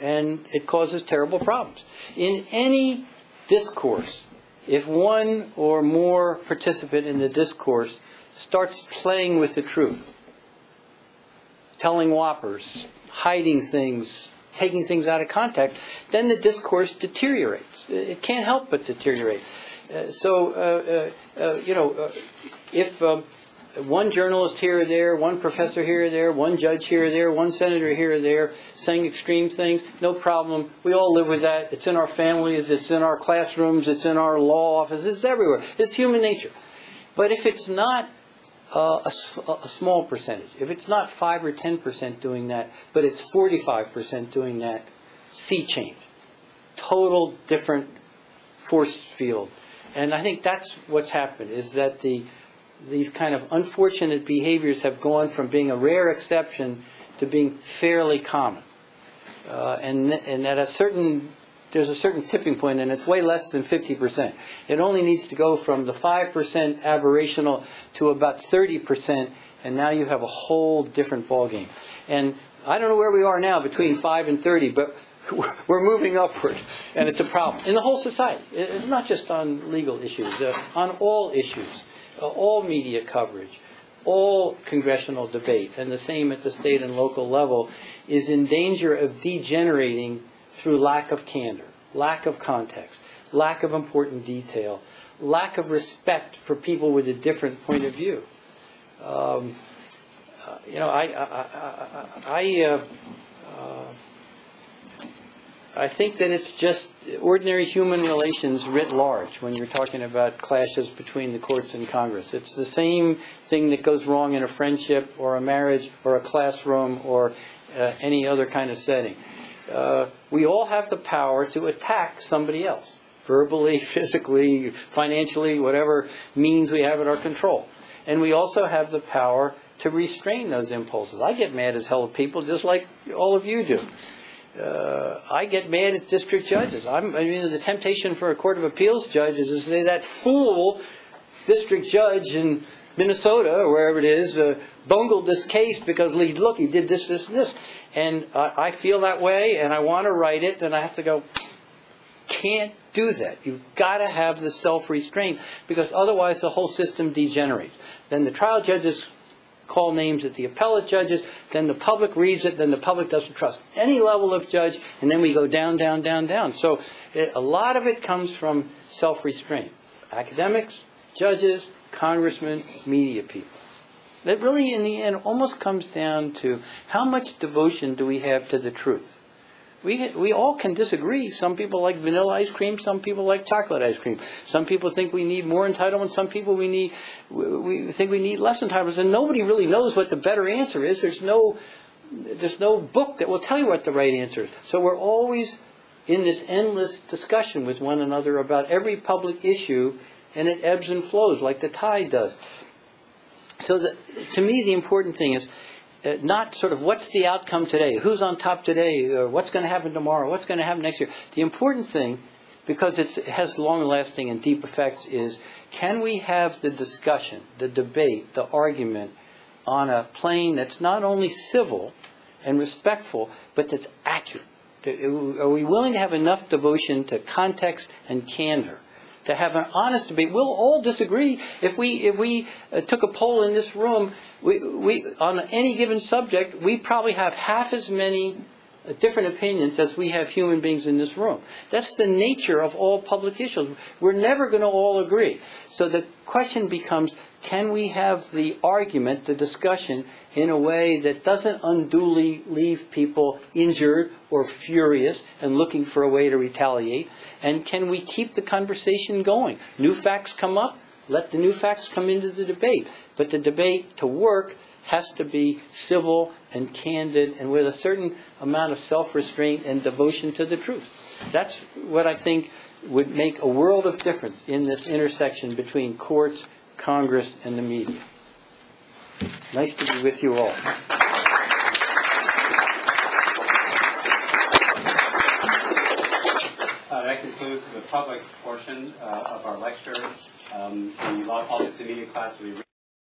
and it causes terrible problems. In any discourse, if one or more participant in the discourse starts playing with the truth, telling whoppers, hiding things, taking things out of context, then the discourse deteriorates. It can't help but deteriorate. If one journalist here or there, one professor here or there, one judge here or there, one senator here or there saying extreme things, no problem. We all live with that. It's in our families, it's in our classrooms, it's in our law offices, it's everywhere. It's human nature. But if it's not a small percentage, if it's not 5 or 10% doing that, but it's 45% doing that, sea change. Total different force field. And I think that's what's happened, is that these kind of unfortunate behaviors have gone from being a rare exception to being fairly common. And at there's a certain tipping point, and it's way less than 50%. It only needs to go from the 5% aberrational to about 30%, and now you have a whole different ballgame. And I don't know where we are now between 5 and 30, but we're moving upward, and it's a problem in the whole society. It's not just on legal issues, on all issues, all media coverage, all congressional debate, and the same at the state and local level, is in danger of degenerating through lack of candor, lack of context, lack of important detail, lack of respect for people with a different point of view. I think that it's just ordinary human relations writ large when you're talking about clashes between the courts and Congress. It's the same thing that goes wrong in a friendship or a marriage or a classroom or any other kind of setting. We all have the power to attack somebody else, verbally, physically, financially, whatever means we have at our control. And we also have the power to restrain those impulses. I get mad as hell at people just like all of you do. I get mad at district judges. The temptation for a Court of Appeals judge is to say, that fool district judge in Minnesota, or wherever it is, bungled this case because, look, he did this, this, and this. And I feel that way, and I want to write it, and I have to go, can't do that. You've got to have the self-restraint, because otherwise the whole system degenerates. Then the trial judges call names at the appellate judges, then the public reads it, then the public doesn't trust any level of judge, and then we go down, down, down, down. So a lot of it comes from self-restraint. Academics, judges, congressmen, media people. That really, in the end, almost comes down to how much devotion do we have to the truth. We all can disagree. Some people like vanilla ice cream. Some people like chocolate ice cream. Some people think we need more entitlement. Some people we think we need less entitlements. And nobody really knows what the better answer is. There's no book that will tell you what the right answer is. So we're always in this endless discussion with one another about every public issue, and it ebbs and flows like the tide does. So to me, the important thing is not sort of what's the outcome today, who's on top today, or what's going to happen tomorrow, what's going to happen next year. The important thing, because it has long-lasting and deep effects, is can we have the discussion, the debate, the argument on a plane that's not only civil and respectful, but that's accurate? Are we willing to have enough devotion to context and candor to have an honest debate? We'll all disagree. If we took a poll in this room, we on any given subject, we probably have half as many different opinions as we have human beings in this room. That's the nature of all public issues. We're never going to all agree. So the question becomes, can we have the argument, the discussion, in a way that doesn't unduly leave people injured or furious and looking for a way to retaliate? And can we keep the conversation going? New facts come up, let the new facts come into the debate. But the debate to work has to be civil and candid and with a certain amount of self-restraint and devotion to the truth. That's what I think would make a world of difference in this intersection between courts, Congress, and the media. Nice to be with you all. That concludes the public portion of our lecture. The Law, Politics, and Media class will be